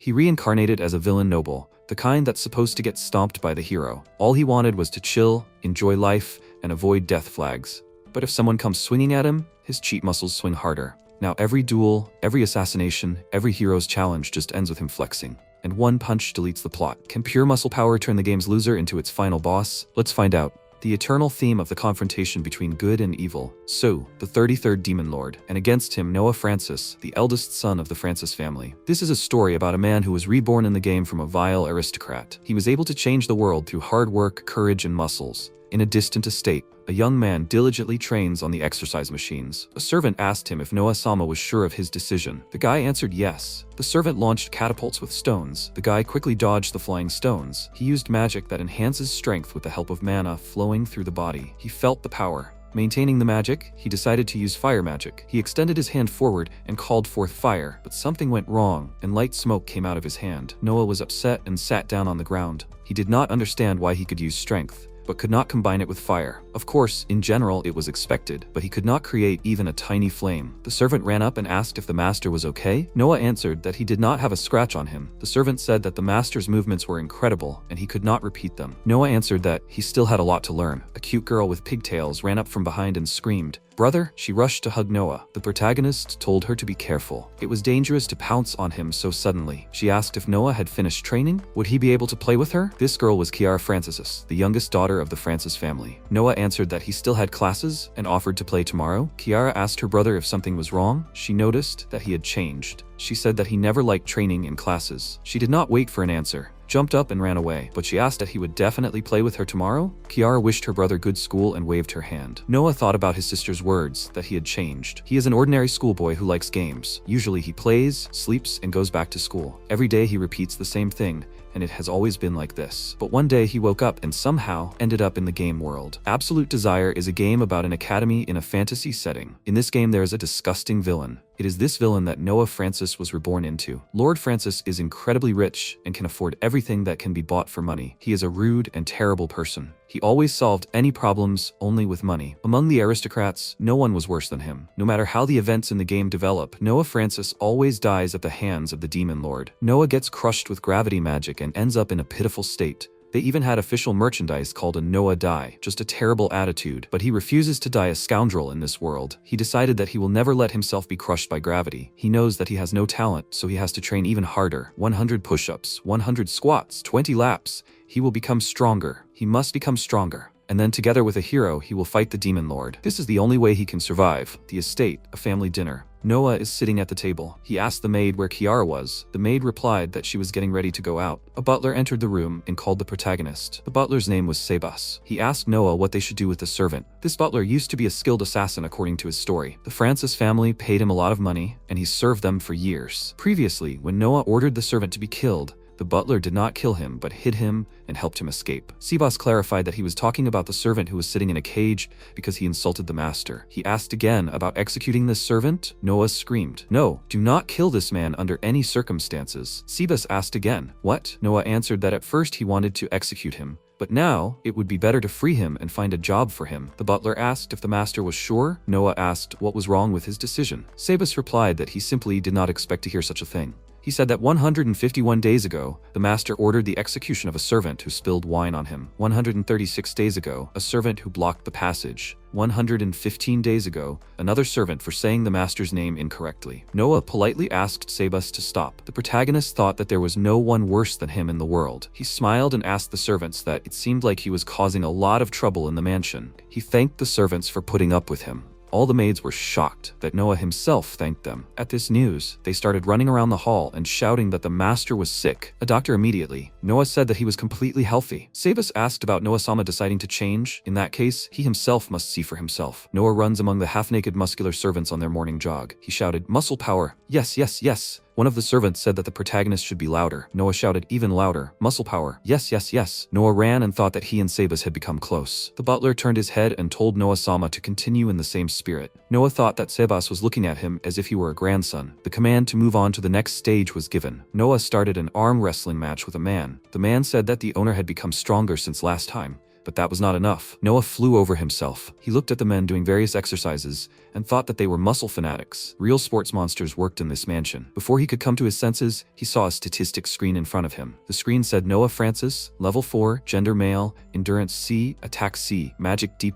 He reincarnated as a villain noble, the kind that's supposed to get stomped by the hero. All he wanted was to chill, enjoy life, and avoid death flags. But if someone comes swinging at him, his cheat muscles swing harder. Now every duel, every assassination, every hero's challenge just ends with him flexing. And one punch deletes the plot. Can pure muscle power turn the game's loser into its final boss? Let's find out. The eternal theme of the confrontation between good and evil. So, the 33rd Demon Lord, and against him Noah Francis, the eldest son of the Francis family. This is a story about a man who was reborn in the game from a vile aristocrat. He was able to change the world through hard work, courage, and muscles. In a distant estate, a young man diligently trains on the exercise machines. A servant asked him if Noah-sama was sure of his decision. The guy answered yes. The servant launched catapults with stones. The guy quickly dodged the flying stones. He used magic that enhances strength with the help of mana flowing through the body. He felt the power. Maintaining the magic, he decided to use fire magic. He extended his hand forward and called forth fire, but something went wrong, and light smoke came out of his hand. Noah was upset and sat down on the ground. He did not understand why he could use strength, but could not combine it with fire. Of course, in general it was expected, but he could not create even a tiny flame. The servant ran up and asked if the master was okay. Noah answered that he did not have a scratch on him. The servant said that the master's movements were incredible, and he could not repeat them. Noah answered that he still had a lot to learn. A cute girl with pigtails ran up from behind and screamed, "Brother!" She rushed to hug Noah. The protagonist told her to be careful. It was dangerous to pounce on him so suddenly. She asked if Noah had finished training. Would he be able to play with her? This girl was Kiara Francis, the youngest daughter of the Francis family. Noah answered that he still had classes and offered to play tomorrow. Kiara asked her brother if something was wrong. She noticed that he had changed. She said that he never liked training in classes. She did not wait for an answer, jumped up and ran away, but she asked that he would definitely play with her tomorrow. Kiara wished her brother good school and waved her hand. Noah thought about his sister's words, that he had changed. He is an ordinary schoolboy who likes games. Usually he plays, sleeps, and goes back to school. Every day he repeats the same thing, and it has always been like this. But one day he woke up and somehow ended up in the game world. Absolute Desire is a game about an academy in a fantasy setting. In this game there is a disgusting villain. It is this villain that Noah Francis was reborn into. Lord Francis is incredibly rich and can afford everything that can be bought for money. He is a rude and terrible person. He always solved any problems only with money. Among the aristocrats, no one was worse than him. No matter how the events in the game develop, Noah Francis always dies at the hands of the Demon Lord. Noah gets crushed with gravity magic and ends up in a pitiful state. They even had official merchandise called a Noah die, just a terrible attitude, but he refuses to die a scoundrel in this world. He decided that he will never let himself be crushed by gravity. He knows that he has no talent, so he has to train even harder. 100 push-ups, 100 squats, 20 laps. He will become stronger. He must become stronger. And then together with a hero, he will fight the Demon Lord. This is the only way he can survive. The estate, a family dinner. Noah is sitting at the table. He asked the maid where Kiara was. The maid replied that she was getting ready to go out. A butler entered the room and called the protagonist. The butler's name was Sebas. He asked Noah what they should do with the servant. This butler used to be a skilled assassin according to his story. The Francis family paid him a lot of money, and he served them for years. Previously, when Noah ordered the servant to be killed, the butler did not kill him, but hid him and helped him escape. Sebas clarified that he was talking about the servant who was sitting in a cage because he insulted the master. He asked again about executing this servant. Noah screamed, "No, do not kill this man under any circumstances." Sebas asked again, "What?" Noah answered that at first he wanted to execute him, but now it would be better to free him and find a job for him. The butler asked if the master was sure. Noah asked what was wrong with his decision. Sebas replied that he simply did not expect to hear such a thing. He said that 151 days ago, the master ordered the execution of a servant who spilled wine on him. 136 days ago, a servant who blocked the passage. 115 days ago, another servant for saying the master's name incorrectly. Noah politely asked Sebas to stop. The protagonist thought that there was no one worse than him in the world. He smiled and asked the servants that it seemed like he was causing a lot of trouble in the mansion. He thanked the servants for putting up with him. All the maids were shocked that Noah himself thanked them. At this news, they started running around the hall and shouting that the master was sick. A doctor immediately. Noah said that he was completely healthy. Sebas asked about Noah-sama deciding to change. In that case, he himself must see for himself. Noah runs among the half-naked muscular servants on their morning jog. He shouted, "Muscle power. Yes, yes, yes." One of the servants said that the protagonist should be louder. Noah shouted even louder, "Muscle power. Yes, yes, yes." Noah ran and thought that he and Sebas had become close. The butler turned his head and told Noah-sama to continue in the same spirit. Noah thought that Sebas was looking at him as if he were a grandson. The command to move on to the next stage was given. Noah started an arm wrestling match with a man. The man said that the owner had become stronger since last time, But that was not enough. Noah flew over himself. He looked at the men doing various exercises and thought that they were muscle fanatics. Real sports monsters worked in this mansion. Before he could come to his senses, he saw a statistics screen in front of him. The screen said Noah Francis, level 4, gender male, endurance C, attack C, magic D+,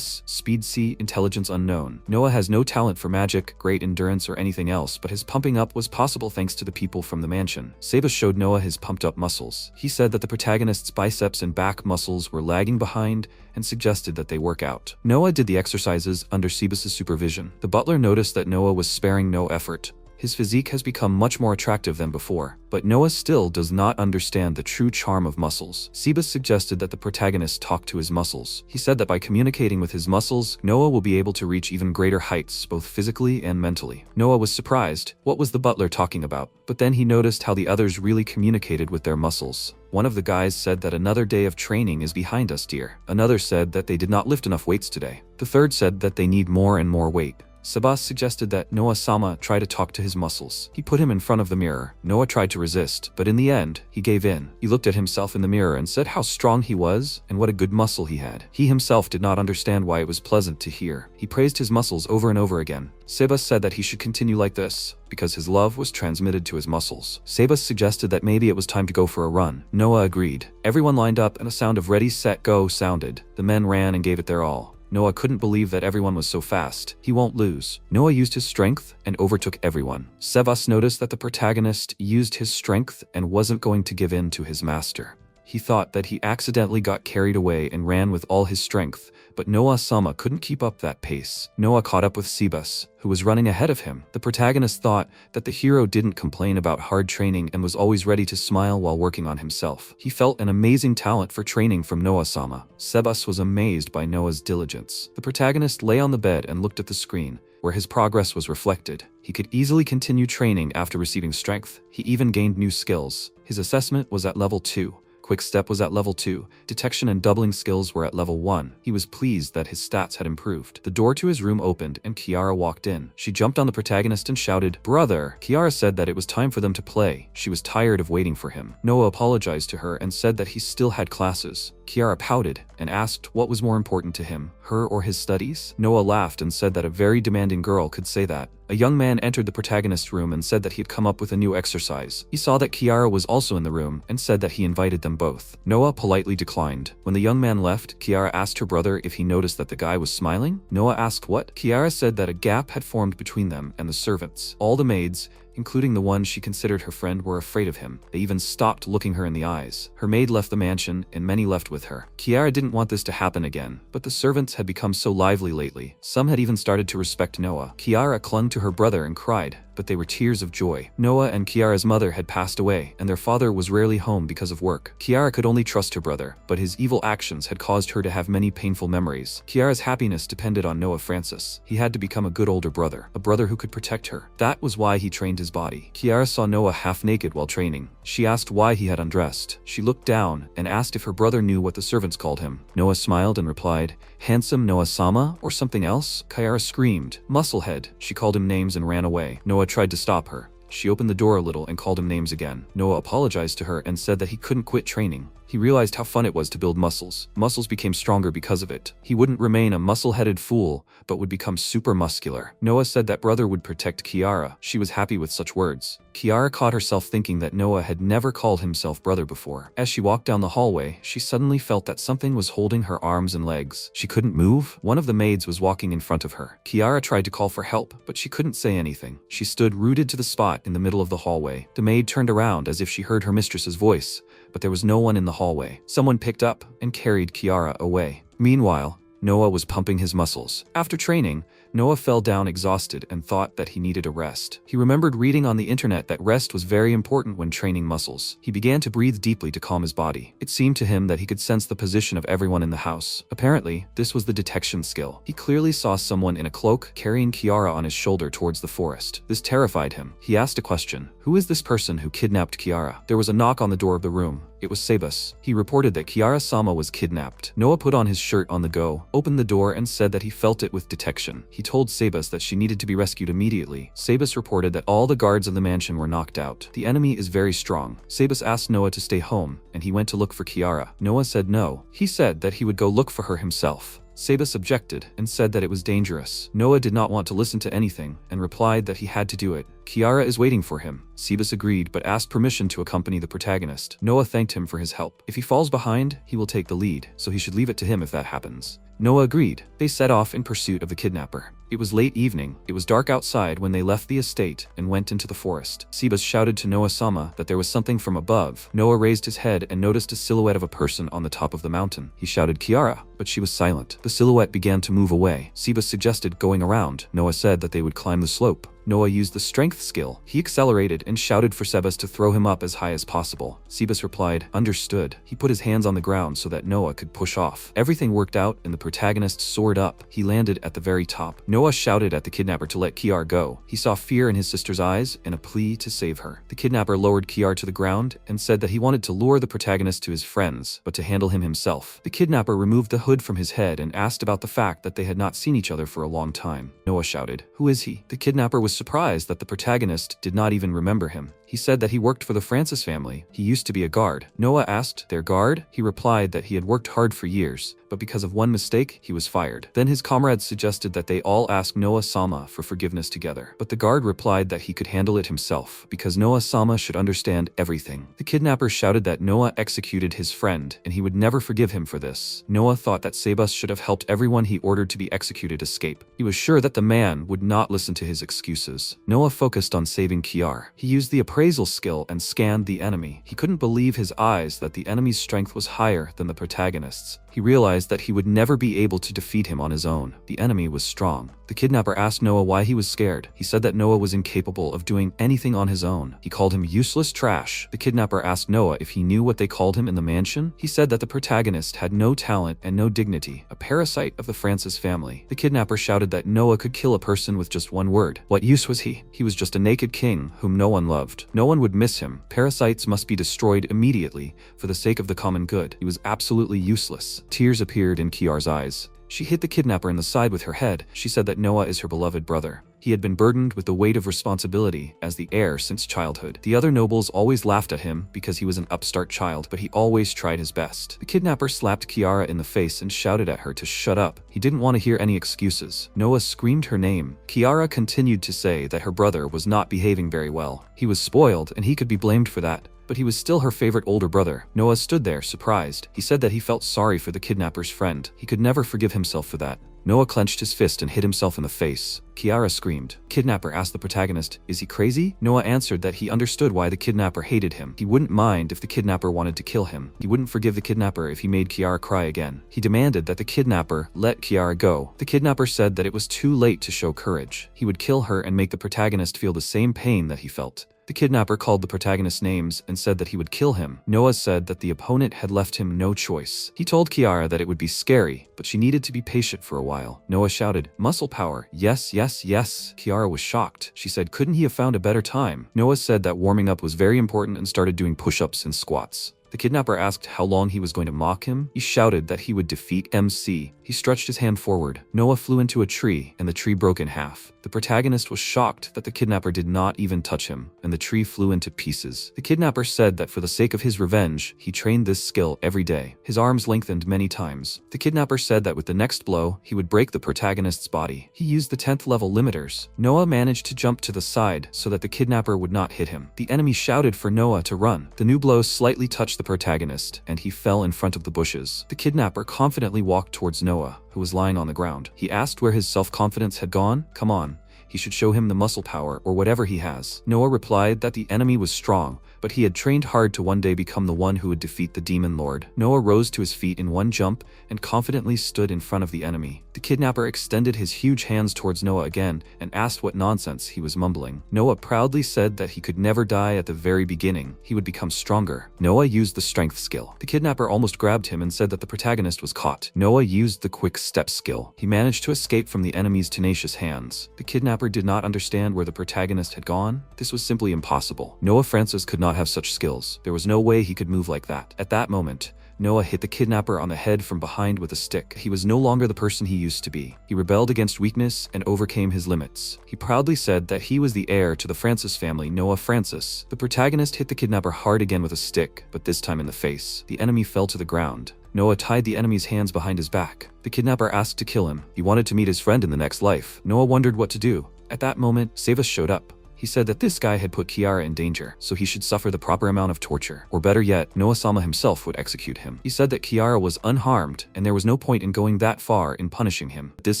speed C, intelligence unknown. Noah has no talent for magic, great endurance, or anything else, but his pumping up was possible thanks to the people from the mansion. Sebas showed Noah his pumped up muscles. He said that the protagonist's biceps and back muscles were lagging behind and suggested that they work out. Noah did the exercises under Sebas' supervision. The butler noticed that Noah was sparing no effort. His physique has become much more attractive than before, but Noah still does not understand the true charm of muscles. Sebas suggested that the protagonist talk to his muscles. He said that by communicating with his muscles, Noah will be able to reach even greater heights, both physically and mentally. Noah was surprised. What was the butler talking about? But then he noticed how the others really communicated with their muscles. One of the guys said that another day of training is behind us, dear. Another said that they did not lift enough weights today. The third said that they need more and more weight. Sebas suggested that Noah-sama try to talk to his muscles. He put him in front of the mirror. Noah tried to resist, but in the end, he gave in. He looked at himself in the mirror and said how strong he was and what a good muscle he had. He himself did not understand why it was pleasant to hear. He praised his muscles over and over again. Sebas said that he should continue like this, because his love was transmitted to his muscles. Sebas suggested that maybe it was time to go for a run. Noah agreed. Everyone lined up and a sound of ready, set, go sounded. The men ran and gave it their all. Noah couldn't believe that everyone was so fast. He won't lose. Noah used his strength and overtook everyone. Sebas noticed that the protagonist used his strength and wasn't going to give in to his master. He thought that he accidentally got carried away and ran with all his strength, but Noah-sama couldn't keep up that pace. Noah caught up with Sebas, who was running ahead of him. The protagonist thought that the hero didn't complain about hard training and was always ready to smile while working on himself. He felt an amazing talent for training from Noah-sama. Sebas was amazed by Noah's diligence. The protagonist lay on the bed and looked at the screen, where his progress was reflected. He could easily continue training after receiving strength. He even gained new skills. His assessment was at level 2. Quick Step was at level 2, detection and doubling skills were at level 1. He was pleased that his stats had improved. The door to his room opened and Kiara walked in. She jumped on the protagonist and shouted, "Brother!" Kiara said that it was time for them to play. She was tired of waiting for him. Noah apologized to her and said that he still had classes. Kiara pouted and asked what was more important to him, her or his studies. Noah laughed and said that a very demanding girl could say that. A young man entered the protagonist's room and said that he had come up with a new exercise. He saw that Kiara was also in the room and said that he invited them both. Noah politely declined. When the young man left, Kiara asked her brother if he noticed that the guy was smiling. Noah asked what? Kiara said that a gap had formed between them and the servants. All the maids, including the one she considered her friend, were afraid of him. They even stopped looking her in the eyes. Her maid left the mansion, and many left with her. Kiara didn't want this to happen again, but the servants had become so lively lately. Some had even started to respect Noah. Kiara clung to her brother and cried, but they were tears of joy. Noah and Kiara's mother had passed away, and their father was rarely home because of work. Kiara could only trust her brother, but his evil actions had caused her to have many painful memories. Kiara's happiness depended on Noah Francis. He had to become a good older brother, a brother who could protect her. That was why he trained his body. Kiara saw Noah half naked while training. She asked why he had undressed. She looked down and asked if her brother knew what the servants called him. Noah smiled and replied, "Handsome Noah-sama or something else?" Kiara screamed, "Musclehead." She called him names and ran away. Noah tried to stop her. She opened the door a little and called him names again. Noah apologized to her and said that he couldn't quit training. He realized how fun it was to build muscles. Muscles became stronger because of it. He wouldn't remain a muscle-headed fool, but would become super muscular. Noah said that brother would protect Kiara. She was happy with such words. Kiara caught herself thinking that Noah had never called himself brother before. As she walked down the hallway, she suddenly felt that something was holding her arms and legs. She couldn't move. One of the maids was walking in front of her. Kiara tried to call for help, but she couldn't say anything. She stood rooted to the spot in the middle of the hallway. The maid turned around as if she heard her mistress's voice, but there was no one in the hallway. Someone picked up and carried Kiara away. Meanwhile, Noah was pumping his muscles. After training, Noah fell down exhausted and thought that he needed a rest. He remembered reading on the internet that rest was very important when training muscles. He began to breathe deeply to calm his body. It seemed to him that he could sense the position of everyone in the house. Apparently, this was the detection skill. He clearly saw someone in a cloak carrying Kiara on his shoulder towards the forest. This terrified him. He asked a question. Who is this person who kidnapped Kiara? There was a knock on the door of the room. It was Albus. He reported that Kiara-sama was kidnapped. Noah put on his shirt on the go, opened the door and said that he felt it with detection. He told Albus that she needed to be rescued immediately. Albus reported that all the guards of the mansion were knocked out. The enemy is very strong. Albus asked Noah to stay home, and he went to look for Kiara. Noah said no. He said that he would go look for her himself. Albus objected and said that it was dangerous. Noah did not want to listen to anything and replied that he had to do it. Kiara is waiting for him. Albus agreed but asked permission to accompany the protagonist. Noah thanked him for his help. If he falls behind, he will take the lead, so he should leave it to him if that happens. Noah agreed. They set off in pursuit of the kidnapper. It was late evening. It was dark outside when they left the estate and went into the forest. Albus shouted to Noah-sama that there was something from above. Noah raised his head and noticed a silhouette of a person on the top of the mountain. He shouted Kiara, but she was silent. The silhouette began to move away. Albus suggested going around. Noah said that they would climb the slope. Noah used the strength skill. He accelerated and shouted for Albus to throw him up as high as possible. Albus replied, "Understood." He put his hands on the ground so that Noah could push off. Everything worked out and the protagonist soared up. He landed at the very top. Noah shouted at the kidnapper to let Kiara go. He saw fear in his sister's eyes and a plea to save her. The kidnapper lowered Kiara to the ground and said that he wanted to lure the protagonist to his friends, but to handle him himself. The kidnapper removed the hood from his head and asked about the fact that they had not seen each other for a long time. Noah shouted, "Who is he?" The kidnapper was surprised that the protagonist did not even remember him. He said that he worked for the Francis family. He used to be a guard. Noah asked, "Their guard?" He replied that he had worked hard for years, but because of one mistake, he was fired. Then his comrades suggested that they all ask Noah-sama for forgiveness together. But the guard replied that he could handle it himself, because Noah-sama should understand everything. The kidnapper shouted that Noah executed his friend, and he would never forgive him for this. Noah thought that Albus should have helped everyone he ordered to be executed escape. He was sure that the man would not listen to his excuses. Noah focused on saving Kiara. He used the appraisal skill and scanned the enemy. He couldn't believe his eyes that the enemy's strength was higher than the protagonist's. He realized that he would never be able to defeat him on his own. The enemy was strong. The kidnapper asked Noah why he was scared. He said that Noah was incapable of doing anything on his own. He called him useless trash. The kidnapper asked Noah if he knew what they called him in the mansion. He said that the protagonist had no talent and no dignity, a parasite of the Francis family. The kidnapper shouted that Noah could kill a person with just one word. What use was he? He was just a naked king whom no one loved. No one would miss him. Parasites must be destroyed immediately for the sake of the common good. He was absolutely useless. Tears appeared in Kiara's eyes. She hit the kidnapper in the side with her head. She said that Noah is her beloved brother. He had been burdened with the weight of responsibility as the heir since childhood. The other nobles always laughed at him because he was an upstart child, but he always tried his best. The kidnapper slapped Kiara in the face and shouted at her to shut up. He didn't want to hear any excuses. Noah screamed her name. Kiara continued to say that her brother was not behaving very well. He was spoiled and he could be blamed for that. But he was still her favorite older brother. Noah stood there, surprised. He said that he felt sorry for the kidnapper's friend. He could never forgive himself for that. Noah clenched his fist and hit himself in the face. Kiara screamed. Kidnapper asked the protagonist, "Is he crazy?" Noah answered that he understood why the kidnapper hated him. He wouldn't mind if the kidnapper wanted to kill him. He wouldn't forgive the kidnapper if he made Kiara cry again. He demanded that the kidnapper let Kiara go. The kidnapper said that it was too late to show courage. He would kill her and make the protagonist feel the same pain that he felt. The kidnapper called the protagonist names and said that he would kill him. Noah said that the opponent had left him no choice. He told Kiara that it would be scary, but she needed to be patient for a while. Noah shouted, "Muscle power, yes, yes, yes." Kiara was shocked. She said, couldn't he have found a better time? Noah said that warming up was very important and started doing push-ups and squats. The kidnapper asked how long he was going to mock him. He shouted that he would defeat MC. He stretched his hand forward. Noah flew into a tree, and the tree broke in half. The protagonist was shocked that the kidnapper did not even touch him, and the tree flew into pieces. The kidnapper said that for the sake of his revenge, he trained this skill every day. His arms lengthened many times. The kidnapper said that with the next blow, he would break the protagonist's body. He used the 10th level limiters. Noah managed to jump to the side so that the kidnapper would not hit him. The enemy shouted for Noah to run. The new blow slightly touched the protagonist, and he fell in front of the bushes. The kidnapper confidently walked towards Noah, who was lying on the ground. He asked where his self-confidence had gone. Come on. He should show him the muscle power or whatever he has. Noah replied that the enemy was strong, but he had trained hard to one day become the one who would defeat the demon lord. Noah rose to his feet in one jump and confidently stood in front of the enemy. The kidnapper extended his huge hands towards Noah again and asked what nonsense he was mumbling. Noah proudly said that he could never die at the very beginning. He would become stronger. Noah used the strength skill. The kidnapper almost grabbed him and said that the protagonist was caught. Noah used the quick step skill. He managed to escape from the enemy's tenacious hands. The kidnapper did not understand where the protagonist had gone. This was simply impossible. Noah Francis could not not have such skills. There was no way he could move like that. At that moment, Noah hit the kidnapper on the head from behind with a stick. He was no longer the person he used to be. He rebelled against weakness and overcame his limits. He proudly said that he was the heir to the Francis family, Noah Francis. The protagonist hit the kidnapper hard again with a stick, but this time in the face. The enemy fell to the ground. Noah tied the enemy's hands behind his back. The kidnapper asked to kill him. He wanted to meet his friend in the next life. Noah wondered what to do. At that moment, Sebas showed up. He said that this guy had put Kiara in danger, so he should suffer the proper amount of torture. Or better yet, Noah-sama himself would execute him. He said that Kiara was unharmed, and there was no point in going that far in punishing him. This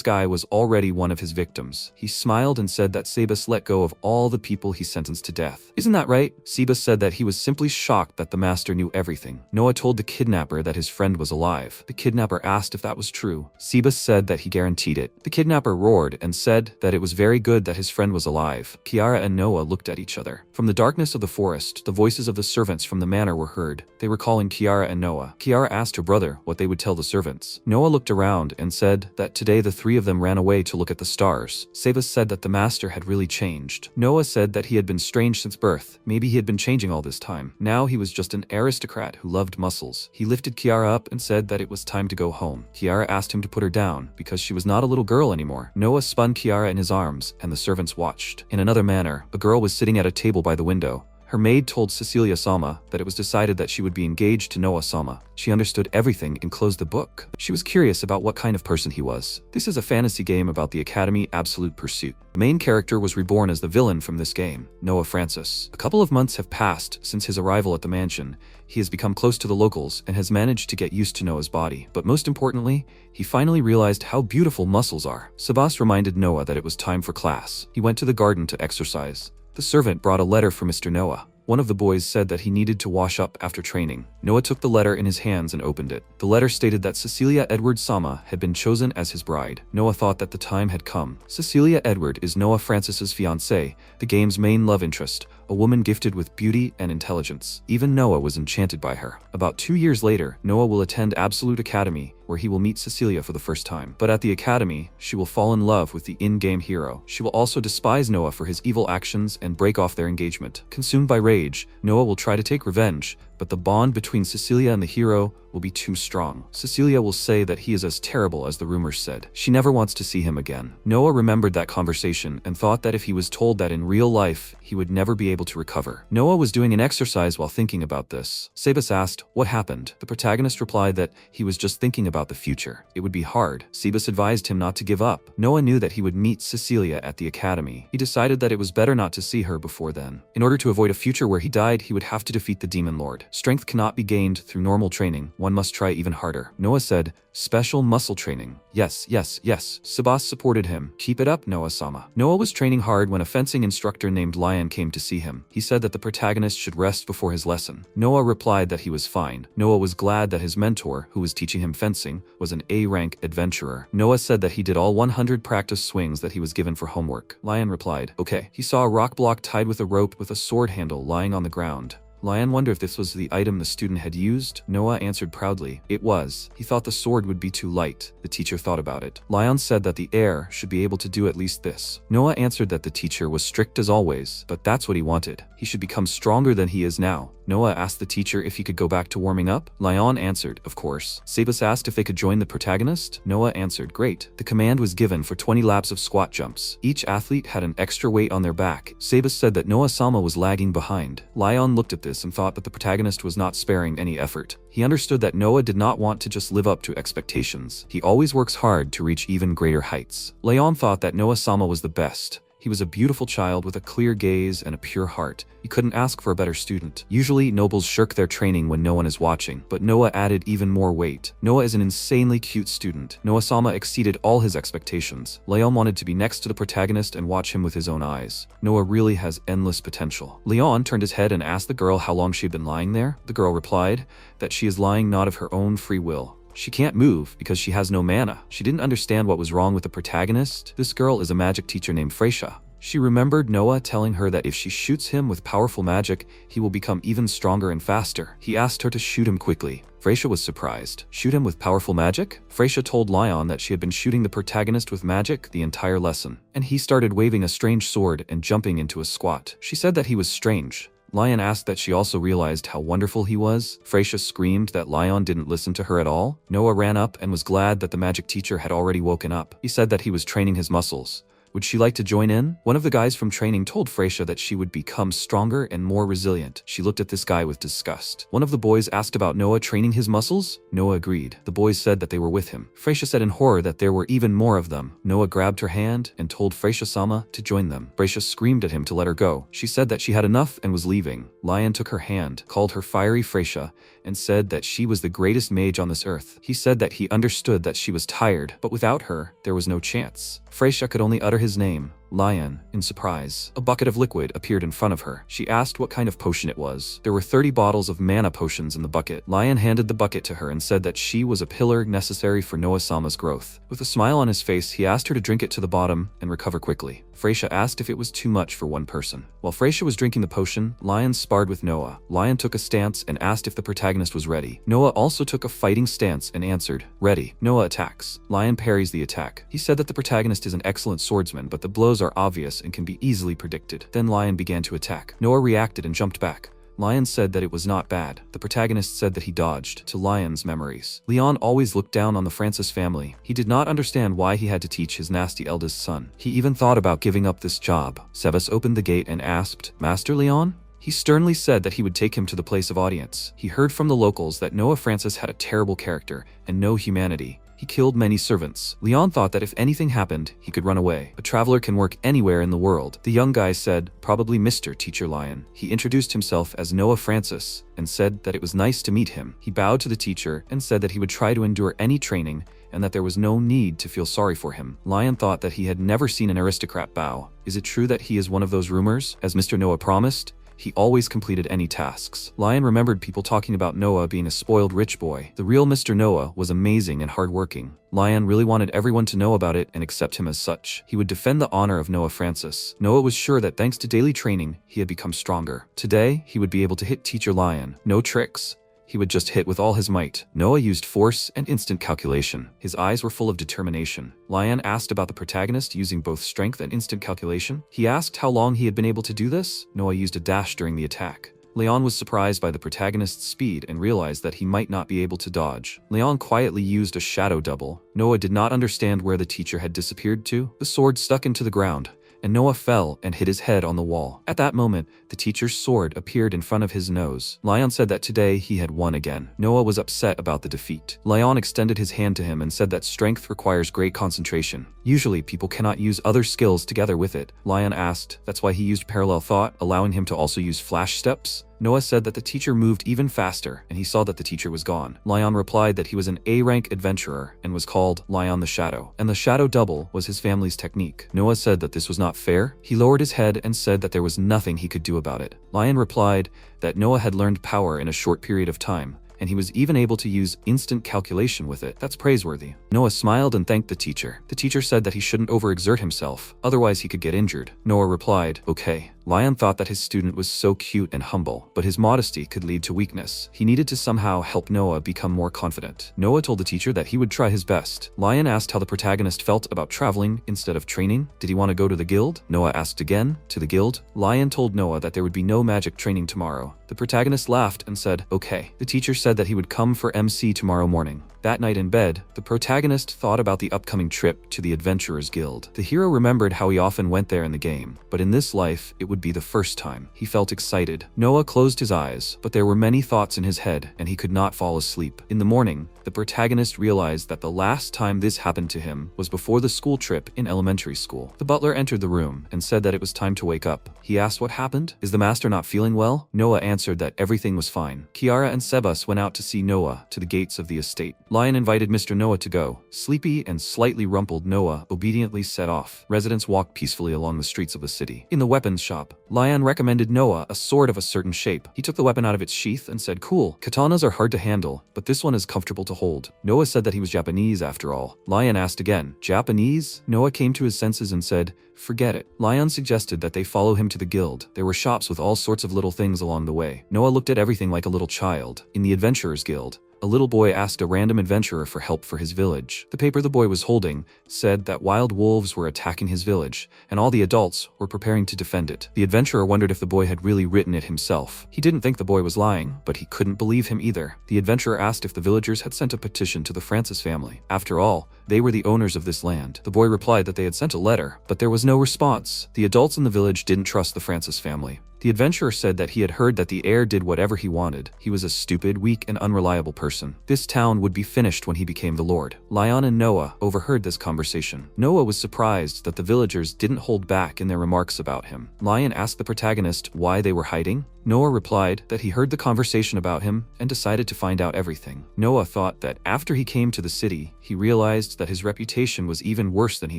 guy was already one of his victims. He smiled and said that Sebas let go of all the people he sentenced to death. Isn't that right? Sebas said that he was simply shocked that the master knew everything. Noah told the kidnapper that his friend was alive. The kidnapper asked if that was true. Sebas said that he guaranteed it. The kidnapper roared and said that it was very good that his friend was alive. Kiara and Noah looked at each other. From the darkness of the forest, the voices of the servants from the manor were heard. They were calling Kiara and Noah. Kiara asked her brother what they would tell the servants. Noah looked around and said that today the three of them ran away to look at the stars. Sebas said that the master had really changed. Noah said that he had been strange since birth. Maybe he had been changing all this time. Now he was just an aristocrat who loved muscles. He lifted Kiara up and said that it was time to go home. Kiara asked him to put her down because she was not a little girl anymore. Noah spun Kiara in his arms and the servants watched. In another manor, a girl was sitting at a table by the window. Her maid told Cecilia-sama that it was decided that she would be engaged to Noah-sama. She understood everything and closed the book. She was curious about what kind of person he was. This is a fantasy game about the Academy Absolute Pursuit. The main character was reborn as the villain from this game, Noah Francis. A couple of months have passed since his arrival at the mansion. He has become close to the locals and has managed to get used to Noah's body. But most importantly, he finally realized how beautiful muscles are. Sebas reminded Noah that it was time for class. He went to the garden to exercise. The servant brought a letter for Mr. Noah. One of the boys said that he needed to wash up after training. Noah took the letter in his hands and opened it. The letter stated that Cecilia Edward-sama had been chosen as his bride. Noah thought that the time had come. Cecilia Edward is Noah Francis's fiancée, the game's main love interest, a woman gifted with beauty and intelligence. Even Noah was enchanted by her. About 2 years later, Noah will attend Absolute Academy, where he will meet Cecilia for the first time. But at the academy, she will fall in love with the in-game hero. She will also despise Noah for his evil actions and break off their engagement. Consumed by rage, Noah will try to take revenge, but the bond between Cecilia and the hero will be too strong. Cecilia will say that he is as terrible as the rumors said. She never wants to see him again. Noah remembered that conversation and thought that if he was told that in real life, he would never be able to recover. Noah was doing an exercise while thinking about this. Sebas asked, "What happened?" The protagonist replied that he was just thinking about the future. It would be hard. Sebas advised him not to give up. Noah knew that he would meet Cecilia at the academy. He decided that it was better not to see her before then. In order to avoid a future where he died, he would have to defeat the Demon Lord. Strength cannot be gained through normal training. One must try even harder. Noah said, "Special muscle training." Yes. Sebas supported him. "Keep it up, Noah-sama." Noah was training hard when a fencing instructor named Lion came to see him. He said that the protagonist should rest before his lesson. Noah replied that he was fine. Noah was glad that his mentor, who was teaching him fencing, was an A-rank adventurer. Noah said that he did all 100 practice swings that he was given for homework. Lion replied, "Okay." He saw a rock block tied with a rope with a sword handle lying on the ground. Lion wondered if this was the item the student had used. Noah answered proudly, "It was." He thought the sword would be too light. The teacher thought about it. Lion said that the heir should be able to do at least this. Noah answered that the teacher was strict as always, but that's what he wanted. He should become stronger than he is now. Noah asked the teacher if he could go back to warming up. Lion answered, "Of course." Sebas asked if they could join the protagonist. Noah answered, "Great." The command was given for 20 laps of squat jumps. Each athlete had an extra weight on their back. Sebas said that Noah-sama was lagging behind. Lion looked at this and thought that the protagonist was not sparing any effort. He understood that Noah did not want to just live up to expectations. He always works hard to reach even greater heights. Leon thought that Noah-sama was the best. He was a beautiful child with a clear gaze and a pure heart. You couldn't ask for a better student. Usually, nobles shirk their training when no one is watching, but Noah added even more weight. Noah is an insanely cute student. Noah-sama exceeded all his expectations. Leon wanted to be next to the protagonist and watch him with his own eyes. Noah really has endless potential. Leon turned his head and asked the girl how long she had been lying there. The girl replied that she is lying not of her own free will. She can't move because she has no mana. She didn't understand what was wrong with the protagonist. This girl is a magic teacher named Freysha. She remembered Noah telling her that if she shoots him with powerful magic, he will become even stronger and faster. He asked her to shoot him quickly. Freysha was surprised. Shoot him with powerful magic? Freysha told Lion that she had been shooting the protagonist with magic the entire lesson, and he started waving a strange sword and jumping into a squat. She said that he was strange. Lion asked that she also realized how wonderful he was. Freysia screamed that Lion didn't listen to her at all. Noah ran up and was glad that the magic teacher had already woken up. He said that he was training his muscles. Would she like to join in? One of the guys from training told Freysia that she would become stronger and more resilient. She looked at this guy with disgust. One of the boys asked about Noah training his muscles. Noah agreed. The boys said that they were with him. Freysia said in horror that there were even more of them. Noah grabbed her hand and told Freysia-sama to join them. Freysia screamed at him to let her go. She said that she had enough and was leaving. Lion took her hand, called her fiery Freysia, and said that she was the greatest mage on this earth. He said that he understood that she was tired, but without her, there was no chance. Freysia could only utter his name, Lion, in surprise. A bucket of liquid appeared in front of her. She asked what kind of potion it was. There were 30 bottles of mana potions in the bucket. Lion handed the bucket to her and said that she was a pillar necessary for Noah-sama's growth. With a smile on his face, he asked her to drink it to the bottom and recover quickly. Freysia asked if it was too much for one person. While Freysia was drinking the potion, Lion sparred with Noah. Lion took a stance and asked if the protagonist was ready. Noah also took a fighting stance and answered, ready. Noah attacks. Lion parries the attack. He said that the protagonist is an excellent swordsman, but the blows are obvious and can be easily predicted. Then Lion began to attack. Noah reacted and jumped back. Lion said that it was not bad. The protagonist said that he dodged. To Lion's memories. Leon always looked down on the Francis family. He did not understand why he had to teach his nasty eldest son. He even thought about giving up this job. Sebas opened the gate and asked, Master Leon? He sternly said that he would take him to the place of audience. He heard from the locals that Noah Francis had a terrible character and no humanity. He killed many servants. Leon thought that if anything happened, he could run away. A traveler can work anywhere in the world. The young guy said, probably Mr. Teacher Lion. He introduced himself as Noah Francis and said that it was nice to meet him. He bowed to the teacher and said that he would try to endure any training and that there was no need to feel sorry for him. Lion thought that he had never seen an aristocrat bow. Is it true that he is one of those rumors? As Mr. Noah promised, he always completed any tasks. Lion remembered people talking about Noah being a spoiled rich boy. The real Mr. Noah was amazing and hardworking. Lion really wanted everyone to know about it and accept him as such. He would defend the honor of Noah Francis. Noah was sure that thanks to daily training, he had become stronger. Today, he would be able to hit Teacher Lion. No tricks. He would just hit with all his might. Noah used force and instant calculation. His eyes were full of determination. Lion asked about the protagonist using both strength and instant calculation. He asked how long he had been able to do this. Noah used a dash during the attack. Leon was surprised by the protagonist's speed and realized that he might not be able to dodge. Leon quietly used a shadow double. Noah did not understand where the teacher had disappeared to. The sword stuck into the ground, and Noah fell and hit his head on the wall. At that moment, the teacher's sword appeared in front of his nose. Lion said that today he had won again. Noah was upset about the defeat. Lion extended his hand to him and said that strength requires great concentration. Usually, people cannot use other skills together with it. Lion asked, that's why he used parallel thought, allowing him to also use flash steps? Noah said that the teacher moved even faster, and he saw that the teacher was gone. Lion replied that he was an A-rank adventurer and was called Lion the Shadow, and the shadow double was his family's technique. Noah said that this was not fair. He lowered his head and said that there was nothing he could do about it. Lion replied that Noah had learned power in a short period of time, and he was even able to use instant calculation with it. That's praiseworthy. Noah smiled and thanked the teacher. The teacher said that he shouldn't overexert himself, otherwise he could get injured. Noah replied, okay. Lion thought that his student was so cute and humble, but his modesty could lead to weakness. He needed to somehow help Noah become more confident. Noah told the teacher that he would try his best. Lion asked how the protagonist felt about traveling instead of training. Did he want to go to the guild? Noah asked again, to the guild? Lion told Noah that there would be no magic training tomorrow. The protagonist laughed and said, okay. The teacher said that he would come for MC tomorrow morning. That night in bed, the protagonist thought about the upcoming trip to the Adventurers Guild. The hero remembered how he often went there in the game, but in this life, it would be the first time. He felt excited. Noah closed his eyes, but there were many thoughts in his head, and he could not fall asleep. In the morning, the protagonist realized that the last time this happened to him was before the school trip in elementary school. The butler entered the room and said that it was time to wake up. He asked what happened. Is the master not feeling well? Noah answered that everything was fine. Kiara and Sebas went out to see Noah to the gates of the estate. Lion invited Mr. Noah to go. Sleepy and slightly rumpled Noah obediently set off. Residents walked peacefully along the streets of the city. In the weapons shop, Lion recommended Noah a sword of a certain shape. He took the weapon out of its sheath and said, cool, katanas are hard to handle, but this one is comfortable to hold. Noah said that he was Japanese after all. Lion asked again, Japanese? Noah came to his senses and said, forget it. Lion suggested that they follow him to the guild. There were shops with all sorts of little things along the way. Noah looked at everything like a little child. In the Adventurers Guild, a little boy asked a random adventurer for help for his village. The paper the boy was holding said that wild wolves were attacking his village, and all the adults were preparing to defend it. The adventurer wondered if the boy had really written it himself. He didn't think the boy was lying, but he couldn't believe him either. The adventurer asked if the villagers had sent a petition to the Francis family. After all, they were the owners of this land. The boy replied that they had sent a letter, but there was no response. The adults in the village didn't trust the Francis family. The adventurer said that he had heard that the heir did whatever he wanted. He was a stupid, weak, and unreliable person. This town would be finished when he became the lord. Lion and Noah overheard this conversation. Noah was surprised that the villagers didn't hold back in their remarks about him. Lion asked the protagonist why they were hiding. Noah replied that he heard the conversation about him and decided to find out everything. Noah thought that after he came to the city, he realized that his reputation was even worse than he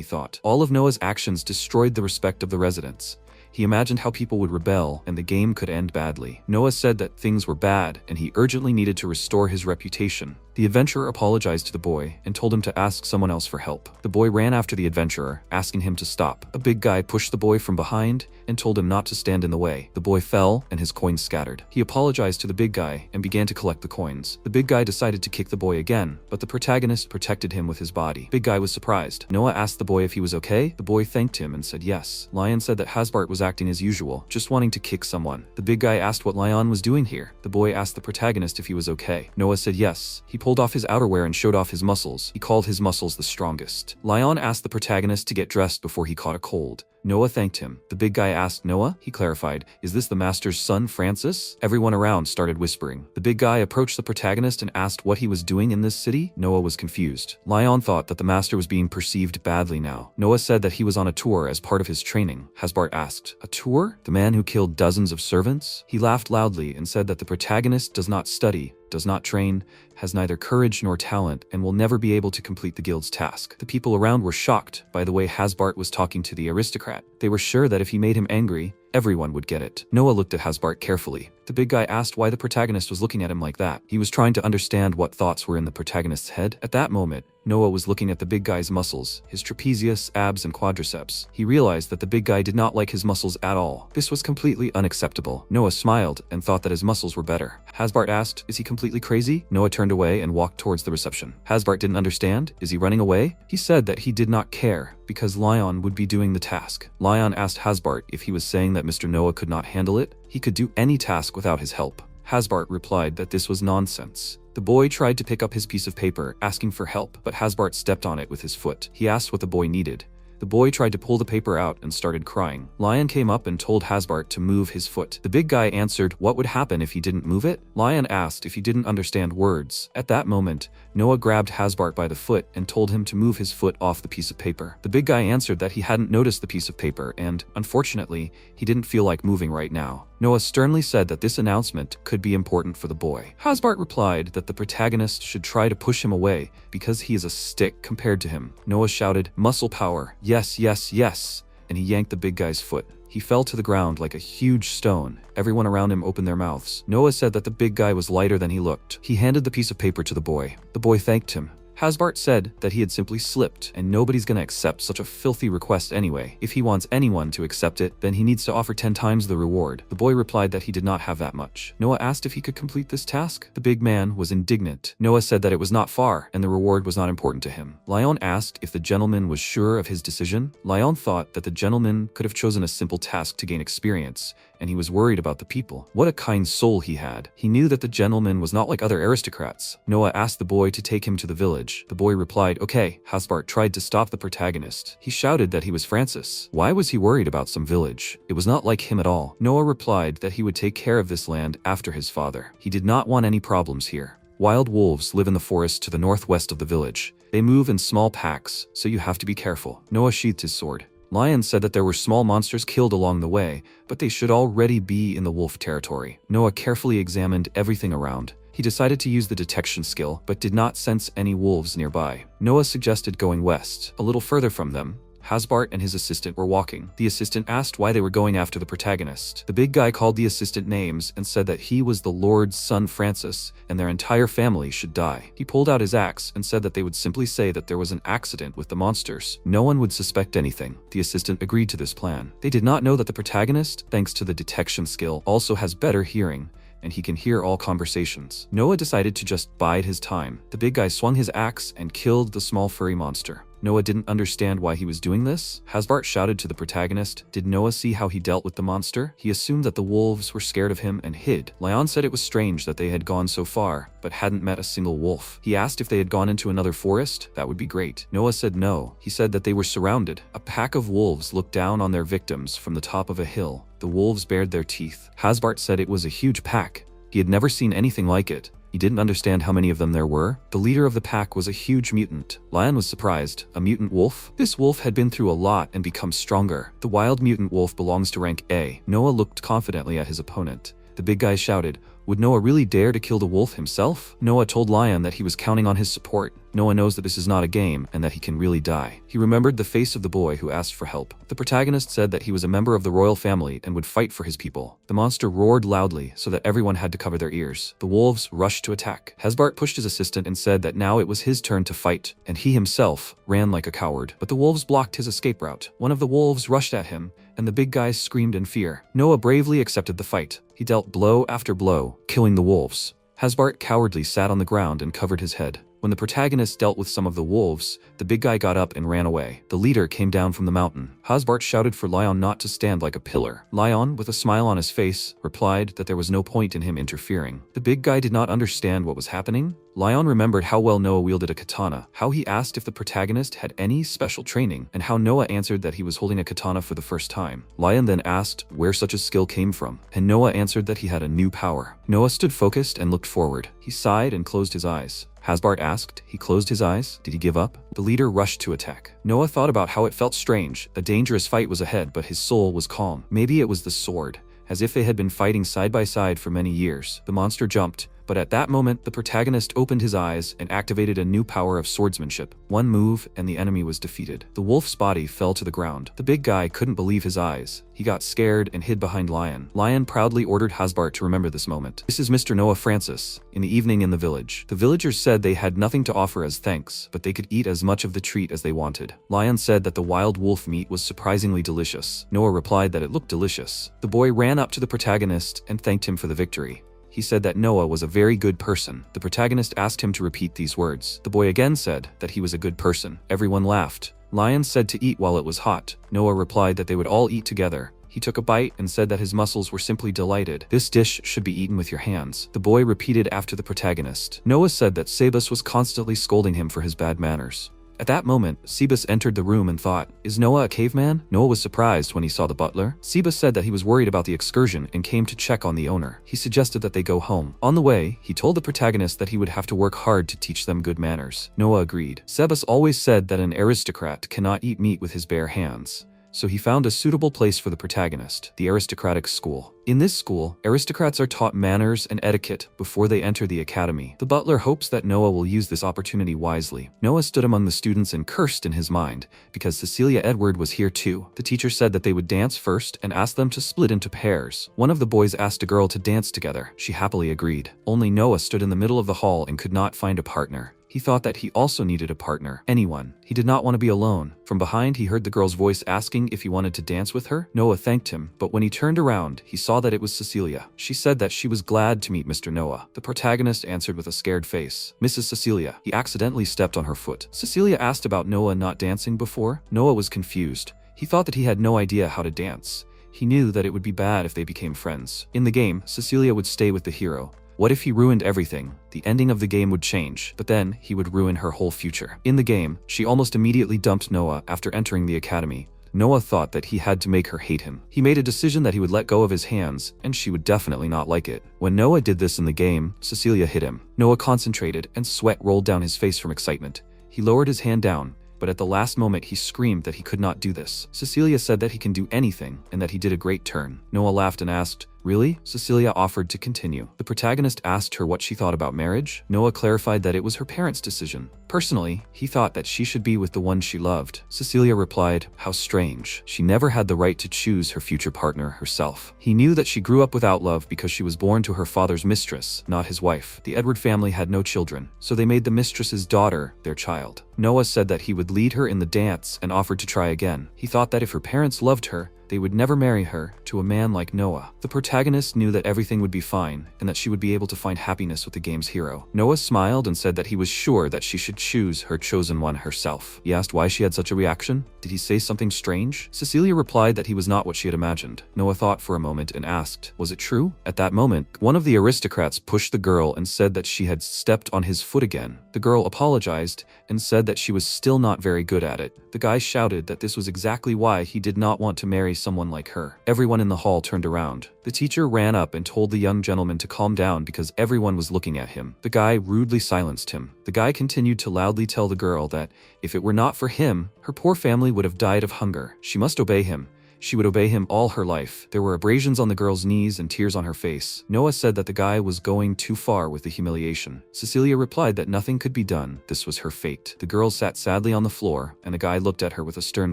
thought. All of Noah's actions destroyed the respect of the residents. He imagined how people would rebel and the game could end badly. Noah said that things were bad and he urgently needed to restore his reputation. The adventurer apologized to the boy and told him to ask someone else for help. The boy ran after the adventurer, asking him to stop. A big guy pushed the boy from behind and told him not to stand in the way. The boy fell and his coins scattered. He apologized to the big guy and began to collect the coins. The big guy decided to kick the boy again, but the protagonist protected him with his body. Big guy was surprised. Noah asked the boy if he was okay. The boy thanked him and said yes. Lion said that Hasbart was acting as usual, just wanting to kick someone. The big guy asked what Lion was doing here. The boy asked the protagonist if he was okay. Noah said yes. He pulled off his outerwear and showed off his muscles. He called his muscles the strongest. Lion asked the protagonist to get dressed before he caught a cold. Noah thanked him. The big guy asked Noah. He clarified, "Is this the master's son, Francis?" Everyone around started whispering. The big guy approached the protagonist and asked what he was doing in this city. Noah was confused. Lion thought that the master was being perceived badly now. Noah said that he was on a tour as part of his training. Hasbart asked, "A tour? The man who killed dozens of servants?" He laughed loudly and said that the protagonist does not study, does not train, has neither courage nor talent, and will never be able to complete the guild's task. The people around were shocked by the way Hasbart was talking to the aristocrat. They were sure that if he made him angry, everyone would get it. Noah looked at Hasbart carefully. The big guy asked why the protagonist was looking at him like that. He was trying to understand what thoughts were in the protagonist's head. At that moment, Noah was looking at the big guy's muscles, his trapezius, abs, and quadriceps. He realized that the big guy did not like his muscles at all. This was completely unacceptable. Noah smiled and thought that his muscles were better. Hasbart asked, "Is he completely crazy?" Noah turned away and walked towards the reception. Hasbart didn't understand. Is he running away? He said that he did not care because Lion would be doing the task. Lion asked Hasbart if he was saying that Mr. Noah could not handle it. He could do any task without his help. Hasbart replied that this was nonsense. The boy tried to pick up his piece of paper, asking for help, but Hasbart stepped on it with his foot. He asked what the boy needed. The boy tried to pull the paper out and started crying. Lion came up and told Hasbart to move his foot. The big guy answered what would happen if he didn't move it. Lion asked if he didn't understand words. At that moment, Noah grabbed Hasbart by the foot and told him to move his foot off the piece of paper. The big guy answered that he hadn't noticed the piece of paper and, unfortunately, he didn't feel like moving right now. Noah sternly said that this announcement could be important for the boy. Hasbart replied that the protagonist should try to push him away because he is a stick compared to him. Noah shouted, "Muscle power, yes, yes, yes," and he yanked the big guy's foot. He fell to the ground like a huge stone. Everyone around him opened their mouths. Noah said that the big guy was lighter than he looked. He handed the piece of paper to the boy. The boy thanked him. Hasbart said that he had simply slipped, and nobody's gonna accept such a filthy request anyway. If he wants anyone to accept it, then he needs to offer 10 times the reward. The boy replied that he did not have that much. Noah asked if he could complete this task. The big man was indignant. Noah said that it was not far, and the reward was not important to him. Lion asked if the gentleman was sure of his decision. Lion thought that the gentleman could have chosen a simple task to gain experience, and he was worried about the people. What a kind soul he had. He knew that the gentleman was not like other aristocrats. Noah asked the boy to take him to the village. The boy replied, "Okay." Hasbart tried to stop the protagonist. He shouted that he was Francis. Why was he worried about some village? It was not like him at all. Noah replied that he would take care of this land after his father. He did not want any problems here. Wild wolves live in the forest to the northwest of the village. They move in small packs, so you have to be careful. Noah sheathed his sword. Lion said that there were small monsters killed along the way, but they should already be in the wolf territory. Noah carefully examined everything around. He decided to use the detection skill, but did not sense any wolves nearby. Noah suggested going west. A little further from them, Hasbart and his assistant were walking. The assistant asked why they were going after the protagonist. The big guy called the assistant names and said that he was the Lord's son Francis, and their entire family should die. He pulled out his axe and said that they would simply say that there was an accident with the monsters. No one would suspect anything. The assistant agreed to this plan. They did not know that the protagonist, thanks to the detection skill, also has better hearing, and he can hear all conversations. Noah decided to just bide his time. The big guy swung his axe and killed the small furry monster. Noah didn't understand why he was doing this. Hasbart shouted to the protagonist. Did Noah see how he dealt with the monster? He assumed that the wolves were scared of him and hid. Lion said it was strange that they had gone so far, but hadn't met a single wolf. He asked if they had gone into another forest. That would be great. Noah said no. He said that they were surrounded. A pack of wolves looked down on their victims from the top of a hill. The wolves bared their teeth. Hasbart said it was a huge pack. He had never seen anything like it. He didn't understand how many of them there were. The leader of the pack was a huge mutant. Lion was surprised. A mutant wolf? This wolf had been through a lot and become stronger. The wild mutant wolf belongs to rank A. Noah looked confidently at his opponent. The big guy shouted, "Would Noah really dare to kill the wolf himself?" Noah told Lion that he was counting on his support. Noah knows that this is not a game and that he can really die. He remembered the face of the boy who asked for help. The protagonist said that he was a member of the royal family and would fight for his people. The monster roared loudly so that everyone had to cover their ears. The wolves rushed to attack. Hasbart pushed his assistant and said that now it was his turn to fight, and he himself ran like a coward. But the wolves blocked his escape route. One of the wolves rushed at him, and the big guy screamed in fear. Noah bravely accepted the fight. He dealt blow after blow, killing the wolves. Hasbart cowardly sat on the ground and covered his head. When the protagonist dealt with some of the wolves, the big guy got up and ran away. The leader came down from the mountain. Hasbart shouted for Lion not to stand like a pillar. Lion, with a smile on his face, replied that there was no point in him interfering. The big guy did not understand what was happening. Lion remembered how well Noah wielded a katana, how he asked if the protagonist had any special training, and how Noah answered that he was holding a katana for the first time. Lion then asked where such a skill came from, and Noah answered that he had a new power. Noah stood focused and looked forward. He sighed and closed his eyes. Hasbart asked. He closed his eyes. Did he give up? The leader rushed to attack. Noah thought about how it felt strange. A dangerous fight was ahead, but his soul was calm. Maybe it was the sword. As if they had been fighting side by side for many years. The monster jumped, but at that moment, the protagonist opened his eyes and activated a new power of swordsmanship. One move, and the enemy was defeated. The wolf's body fell to the ground. The big guy couldn't believe his eyes. He got scared and hid behind Lion. Lion proudly ordered Hasbart to remember this moment. This is Mr. Noah Francis. In the evening in the village. The villagers said they had nothing to offer as thanks, but they could eat as much of the treat as they wanted. Lion said that the wild wolf meat was surprisingly delicious. Noah replied that it looked delicious. The boy ran up to the protagonist and thanked him for the victory. He said that Noah was a very good person. The protagonist asked him to repeat these words. The boy again said that he was a good person. Everyone laughed. Lion said to eat while it was hot. Noah replied that they would all eat together. He took a bite and said that his muscles were simply delighted. This dish should be eaten with your hands. The boy repeated after the protagonist. Noah said that Sebus was constantly scolding him for his bad manners. At that moment, Sebus entered the room and thought, "Is Noah a caveman?" Noah was surprised when he saw the butler. Sebus said that he was worried about the excursion and came to check on the owner. He suggested that they go home. On the way, he told the protagonist that he would have to work hard to teach them good manners. Noah agreed. Sebus always said that an aristocrat cannot eat meat with his bare hands. So he found a suitable place for the protagonist, the aristocratic school. In this school, aristocrats are taught manners and etiquette before they enter the academy. The butler hopes that Noah will use this opportunity wisely. Noah stood among the students and cursed in his mind, because Cecilia Edward was here too. The teacher said that they would dance first and asked them to split into pairs. One of the boys asked a girl to dance together. She happily agreed. Only Noah stood in the middle of the hall and could not find a partner. He thought that he also needed a partner, anyone. He did not want to be alone. From behind, he heard the girl's voice asking if he wanted to dance with her. Noah thanked him, but when he turned around, he saw that it was Cecilia. She said that she was glad to meet Mr. Noah. The protagonist answered with a scared face. "Mrs. Cecilia." He accidentally stepped on her foot. Cecilia asked about Noah not dancing before. Noah was confused. He thought that he had no idea how to dance. He knew that it would be bad if they became friends. In the game, Cecilia would stay with the hero. What if he ruined everything? The ending of the game would change, but then he would ruin her whole future. In the game, she almost immediately dumped Noah after entering the academy. Noah thought that he had to make her hate him. He made a decision that he would let go of his hands, and she would definitely not like it. When Noah did this in the game, Cecilia hit him. Noah concentrated, and sweat rolled down his face from excitement. He lowered his hand down, but at the last moment he screamed that he could not do this. Cecilia said that he can do anything, and that he did a great turn. Noah laughed and asked, "Really?" Cecilia offered to continue. The protagonist asked her what she thought about marriage. Noah clarified that it was her parents' decision. Personally, he thought that she should be with the one she loved. Cecilia replied, "How strange. She never had the right to choose her future partner herself." He knew that she grew up without love because she was born to her father's mistress, not his wife. The Edward family had no children, so they made the mistress's daughter their child. Noah said that he would lead her in the dance and offered to try again. He thought that if her parents loved her, they would never marry her to a man like Noah. The protagonist knew that everything would be fine and that she would be able to find happiness with the game's hero. Noah smiled and said that he was sure that she should choose her chosen one herself. He asked why she had such a reaction. Did he say something strange? Cecilia replied that he was not what she had imagined. Noah thought for a moment and asked, was it true? At that moment, one of the aristocrats pushed the girl and said that she had stepped on his foot again. The girl apologized and said that she was still not very good at it. The guy shouted that this was exactly why he did not want to marry someone like her. Everyone in the hall turned around. The teacher ran up and told the young gentleman to calm down because everyone was looking at him. The guy rudely silenced him. The guy continued to loudly tell the girl that if it were not for him, her poor family would have died of hunger. She must obey him. She would obey him all her life. There were abrasions on the girl's knees and tears on her face. Noah said that the guy was going too far with the humiliation. Cecilia replied that nothing could be done. This was her fate. The girl sat sadly on the floor, and the guy looked at her with a stern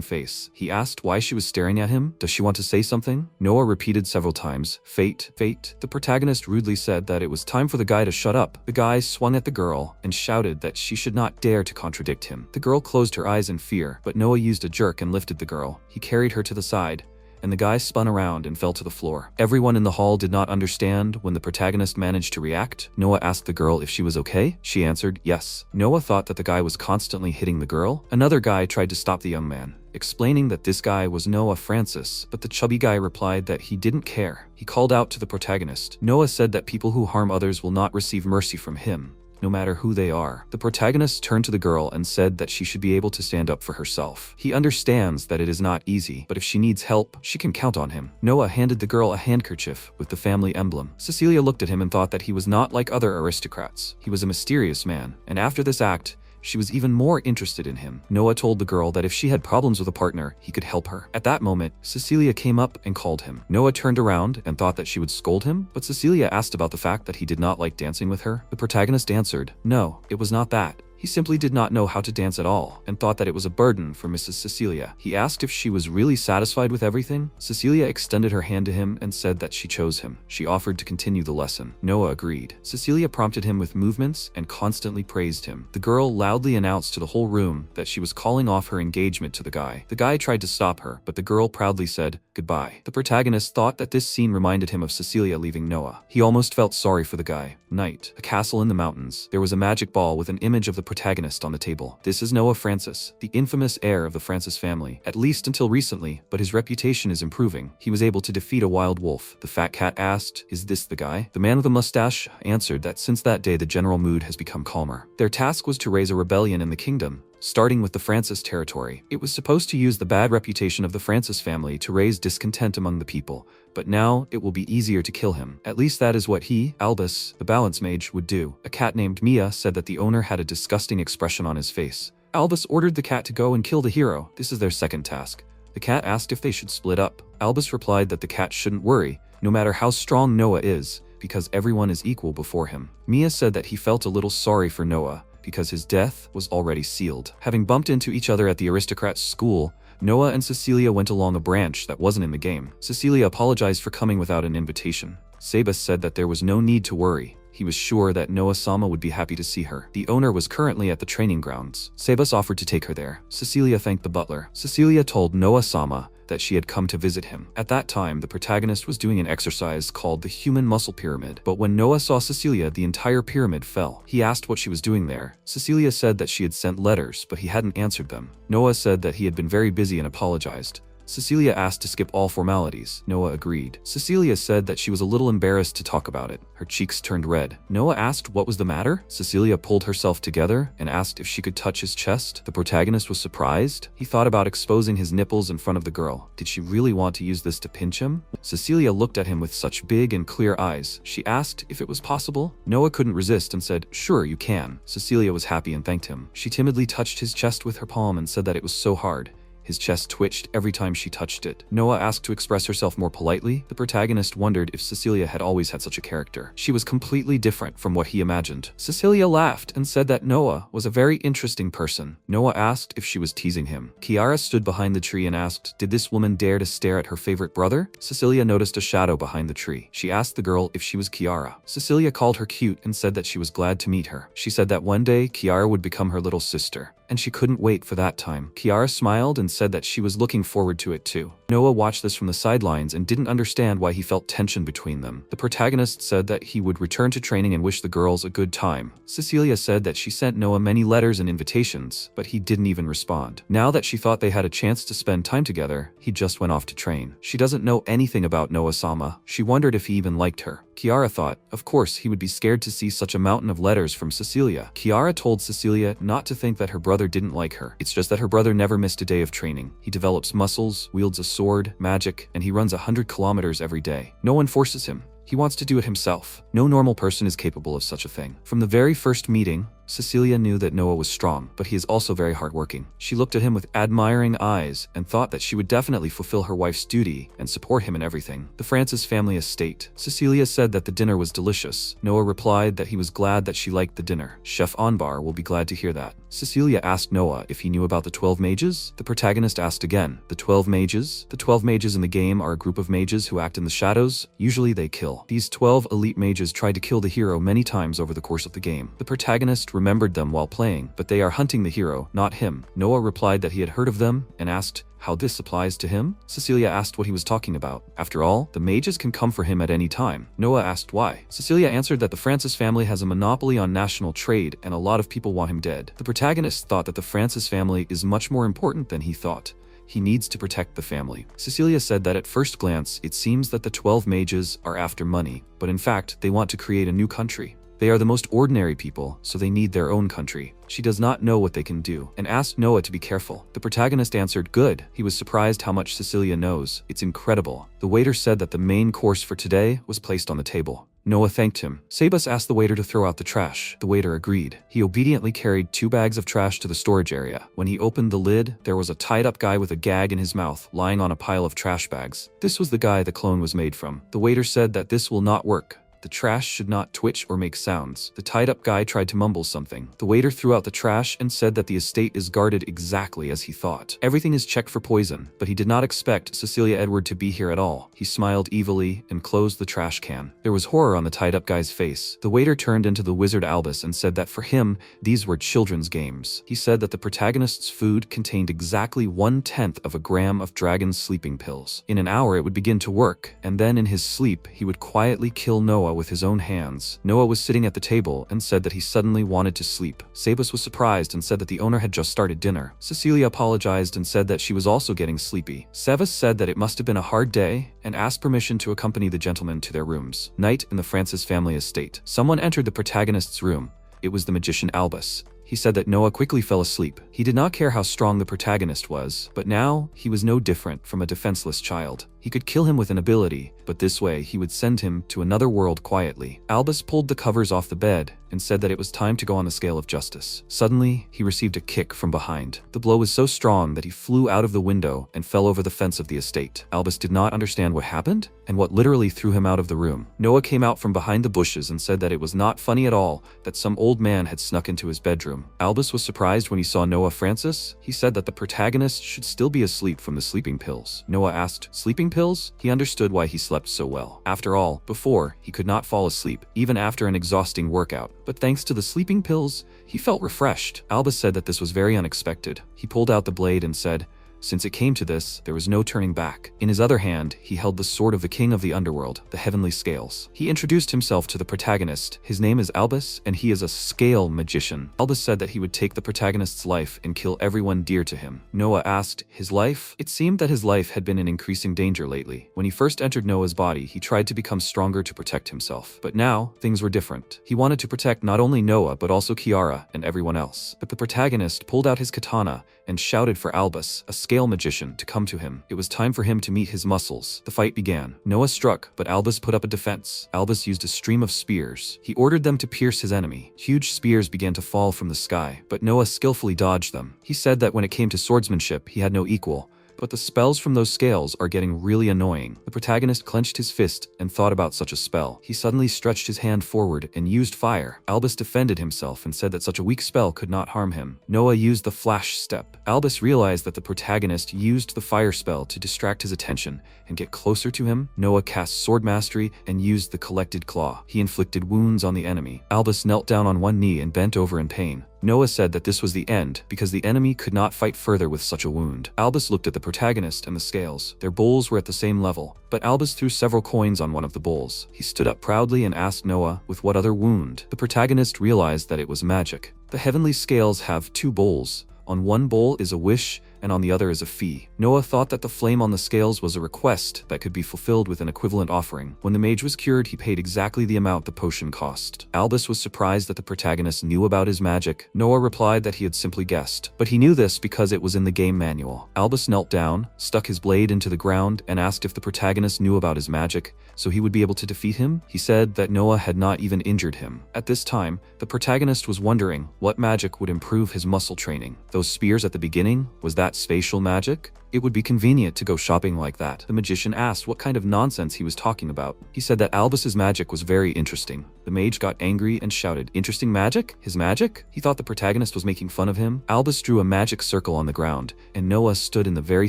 face. He asked why she was staring at him. Does she want to say something? Noah repeated several times, fate, fate. The protagonist rudely said that it was time for the guy to shut up. The guy swung at the girl and shouted that she should not dare to contradict him. The girl closed her eyes in fear, but Noah used a jerk and lifted the girl. He carried her to the side, and the guy spun around and fell to the floor. Everyone in the hall did not understand when the protagonist managed to react. Noah asked the girl if she was okay. She answered yes. Noah thought that the guy was constantly hitting the girl. Another guy tried to stop the young man, explaining that this guy was Noah Francis, but the chubby guy replied that he didn't care. He called out to the protagonist. Noah said that people who harm others will not receive mercy from him, no matter who they are. The protagonist turned to the girl and said that she should be able to stand up for herself. He understands that it is not easy, but if she needs help, she can count on him. Noah handed the girl a handkerchief with the family emblem. Cecilia looked at him and thought that he was not like other aristocrats. He was a mysterious man, and after this act, she was even more interested in him. Noah told the girl that if she had problems with a partner, he could help her. At that moment, Cecilia came up and called him. Noah turned around and thought that she would scold him, but Cecilia asked about the fact that he did not like dancing with her. The protagonist answered, no, it was not that. He simply did not know how to dance at all and thought that it was a burden for Mrs. Cecilia. He asked if she was really satisfied with everything. Cecilia extended her hand to him and said that she chose him. She offered to continue the lesson. Noah agreed. Cecilia prompted him with movements and constantly praised him. The girl loudly announced to the whole room that she was calling off her engagement to the guy. The guy tried to stop her, but the girl proudly said goodbye. The protagonist thought that this scene reminded him of Cecilia leaving Noah. He almost felt sorry for the guy. Night. A castle in the mountains. There was a magic ball with an image of the protagonist on the table. This is Noah Francis, the infamous heir of the Francis family, at least until recently, but his reputation is improving. He was able to defeat a wild wolf. The fat cat asked, is this the guy? The man with the mustache answered that since that day the general mood has become calmer. Their task was to raise a rebellion in the kingdom, starting with the Francis territory. It was supposed to use the bad reputation of the Francis family to raise discontent among the people, but now it will be easier to kill him. At least that is what he, Albus, the balance mage, would do. A cat named Mia said that the owner had a disgusting expression on his face. Albus ordered the cat to go and kill the hero. This is their second task. The cat asked if they should split up. Albus replied that the cat shouldn't worry, no matter how strong Noah is, because everyone is equal before him. Mia said that he felt a little sorry for Noah, because his death was already sealed. Having bumped into each other at the aristocrat's school, Noah and Cecilia went along a branch that wasn't in the game. Cecilia apologized for coming without an invitation. Sebas said that there was no need to worry. He was sure that Noah-sama would be happy to see her. The owner was currently at the training grounds. Sebas offered to take her there. Cecilia thanked the butler. Cecilia told Noah-sama that she had come to visit him. At that time, the protagonist was doing an exercise called the Human Muscle Pyramid, but when Noah saw Cecilia, the entire pyramid fell. He asked what she was doing there. Cecilia said that she had sent letters, but he hadn't answered them. Noah said that he had been very busy and apologized. Cecilia asked to skip all formalities. Noah agreed. Cecilia said that she was a little embarrassed to talk about it. Her cheeks turned red. Noah asked what was the matter. Cecilia pulled herself together and asked if she could touch his chest. The protagonist was surprised. He thought about exposing his nipples in front of the girl. Did she really want to use this to pinch him? Cecilia looked at him with such big and clear eyes. She asked if it was possible. Noah couldn't resist and said, sure, you can. Cecilia was happy and thanked him. She timidly touched his chest with her palm and said that it was so hard. His chest twitched every time she touched it. Noah asked to express herself more politely. The protagonist wondered if Cecilia had always had such a character. She was completely different from what he imagined. Cecilia laughed and said that Noah was a very interesting person. Noah asked if she was teasing him. Kiara stood behind the tree and asked, did this woman dare to stare at her favorite brother? Cecilia noticed a shadow behind the tree. She asked the girl if she was Kiara. Cecilia called her cute and said that she was glad to meet her. She said that one day Kiara would become her little sister. and she couldn't wait for that time. Kiara smiled and said that she was looking forward to it too. Noah watched this from the sidelines and didn't understand why he felt tension between them. The protagonist said that he would return to training and wish the girls a good time. Cecilia said that she sent Noah many letters and invitations, but he didn't even respond. Now that she thought they had a chance to spend time together, he just went off to train. She doesn't know anything about Noah-sama. She wondered if he even liked her. Kiara thought, of course, he would be scared to see such a mountain of letters from Cecilia. Kiara told Cecilia not to think that her brother didn't like her. It's just that her brother never missed a day of training. He develops muscles, wields a sword, magic, and he runs 100 kilometers every day. No one forces him. He wants to do it himself. No normal person is capable of such a thing. From the very first meeting, Cecilia knew that Noah was strong, but he is also very hardworking. She looked at him with admiring eyes and thought that she would definitely fulfill her wife's duty and support him in everything. The Francis family estate. Cecilia said that the dinner was delicious. Noah replied that he was glad that she liked the dinner. Chef Onbar will be glad to hear that. Cecilia asked Noah if he knew about the 12 mages. The protagonist asked again, the 12 mages? The 12 mages in the game are a group of mages who act in the shadows. Usually they kill. These 12 elite mages tried to kill the hero many times over the course of the game. The protagonist remembered them while playing, but they are hunting the hero, not him. Noah replied that he had heard of them and asked how this applies to him. Cecilia asked what he was talking about. After all, the mages can come for him at any time. Noah asked why. Cecilia answered that the Francis family has a monopoly on national trade and a lot of people want him dead. The protagonist thought that the Francis family is much more important than he thought. He needs to protect the family. Cecilia said that at first glance, it seems that the 12 mages are after money, but in fact, they want to create a new country. They are the most ordinary people, so they need their own country. She does not know what they can do, and asked Noah to be careful. The protagonist answered, good. He was surprised how much Cecilia knows. It's incredible. The waiter said that the main course for today was placed on the table. Noah thanked him. Sabus asked the waiter to throw out the trash. The waiter agreed. He obediently carried 2 bags of trash to the storage area. When he opened the lid, there was a tied-up guy with a gag in his mouth, lying on a pile of trash bags. This was the guy the clone was made from. The waiter said that this will not work. The trash should not twitch or make sounds. The tied-up guy tried to mumble something. The waiter threw out the trash and said that the estate is guarded exactly as he thought. Everything is checked for poison, but he did not expect Cecilia Edward to be here at all. He smiled evilly and closed the trash can. There was horror on the tied-up guy's face. The waiter turned into the wizard Albus and said that for him, these were children's games. He said that the protagonist's food contained exactly 1/10 of a gram of dragon's sleeping pills. In an hour it would begin to work, and then in his sleep he would quietly kill Noah with his own hands. Noah was sitting at the table and said that he suddenly wanted to sleep. Sabus was surprised and said that the owner had just started dinner. Cecilia apologized and said that she was also getting sleepy. Sabus said that it must have been a hard day and asked permission to accompany the gentlemen to their rooms. Night in the Francis family estate. Someone entered the protagonist's room. It was the magician Albus. He said that Noah quickly fell asleep. He did not care how strong the protagonist was, but now he was no different from a defenseless child. He could kill him with an ability, but this way he would send him to another world quietly. Albus pulled the covers off the bed and said that it was time to go on the scale of justice. Suddenly, he received a kick from behind. The blow was so strong that he flew out of the window and fell over the fence of the estate. Albus did not understand what happened and what literally threw him out of the room. Noah came out from behind the bushes and said that it was not funny at all that some old man had snuck into his bedroom. Albus was surprised when he saw Noah Francis. He said that the protagonist should still be asleep from the sleeping pills. Noah asked, sleeping pills? He understood why he slept so well. After all, before, he could not fall asleep, even after an exhausting workout. But thanks to the sleeping pills, he felt refreshed. Albus said that this was very unexpected. He pulled out the blade and said, since it came to this, there was no turning back. In his other hand, he held the sword of the king of the underworld, the heavenly scales. He introduced himself to the protagonist. His name is Albus, and he is a scale magician. Albus said that he would take the protagonist's life and kill everyone dear to him. Noah asked, his life? It seemed that his life had been in increasing danger lately. When he first entered Noah's body, he tried to become stronger to protect himself. But now, things were different. He wanted to protect not only Noah, but also Kiara and everyone else. But the protagonist pulled out his katana and shouted for Albus, a scale magician, to come to him. It was time for him to meet his muscles. The fight began. Noah struck, but Albus put up a defense. Albus used a stream of spears. He ordered them to pierce his enemy. Huge spears began to fall from the sky, but Noah skillfully dodged them. He said that when it came to swordsmanship, he had no equal. But the spells from those scales are getting really annoying. The protagonist clenched his fist and thought about such a spell. He suddenly stretched his hand forward and used fire. Albus defended himself and said that such a weak spell could not harm him. Noah used the flash step. Albus realized that the protagonist used the fire spell to distract his attention and get closer to him. Noah cast sword mastery and used the collected claw. He inflicted wounds on the enemy. Albus knelt down on one knee and bent over in pain. Noah said that this was the end because the enemy could not fight further with such a wound. Albus looked at the protagonist and the scales. Their bowls were at the same level, but Albus threw several coins on one of the bowls. He stood up proudly and asked Noah, with what other wound? The protagonist realized that it was magic. The heavenly scales have 2 bowls. On one bowl is a wish, and on the other is a fee. Noah thought that the flame on the scales was a request that could be fulfilled with an equivalent offering. When the mage was cured, he paid exactly the amount the potion cost. Albus was surprised that the protagonist knew about his magic. Noah replied that he had simply guessed, but he knew this because it was in the game manual. Albus knelt down, stuck his blade into the ground, and asked if the protagonist knew about his magic, so he would be able to defeat him. He said that Noah had not even injured him. At this time, the protagonist was wondering what magic would improve his muscle training. Those spears at the beginning, was that spatial magic? It would be convenient to go shopping like that. The magician asked what kind of nonsense he was talking about. He said that Albus's magic was very interesting. The mage got angry and shouted, "Interesting magic? His magic?" He thought the protagonist was making fun of him. Albus drew a magic circle on the ground, and Noah stood in the very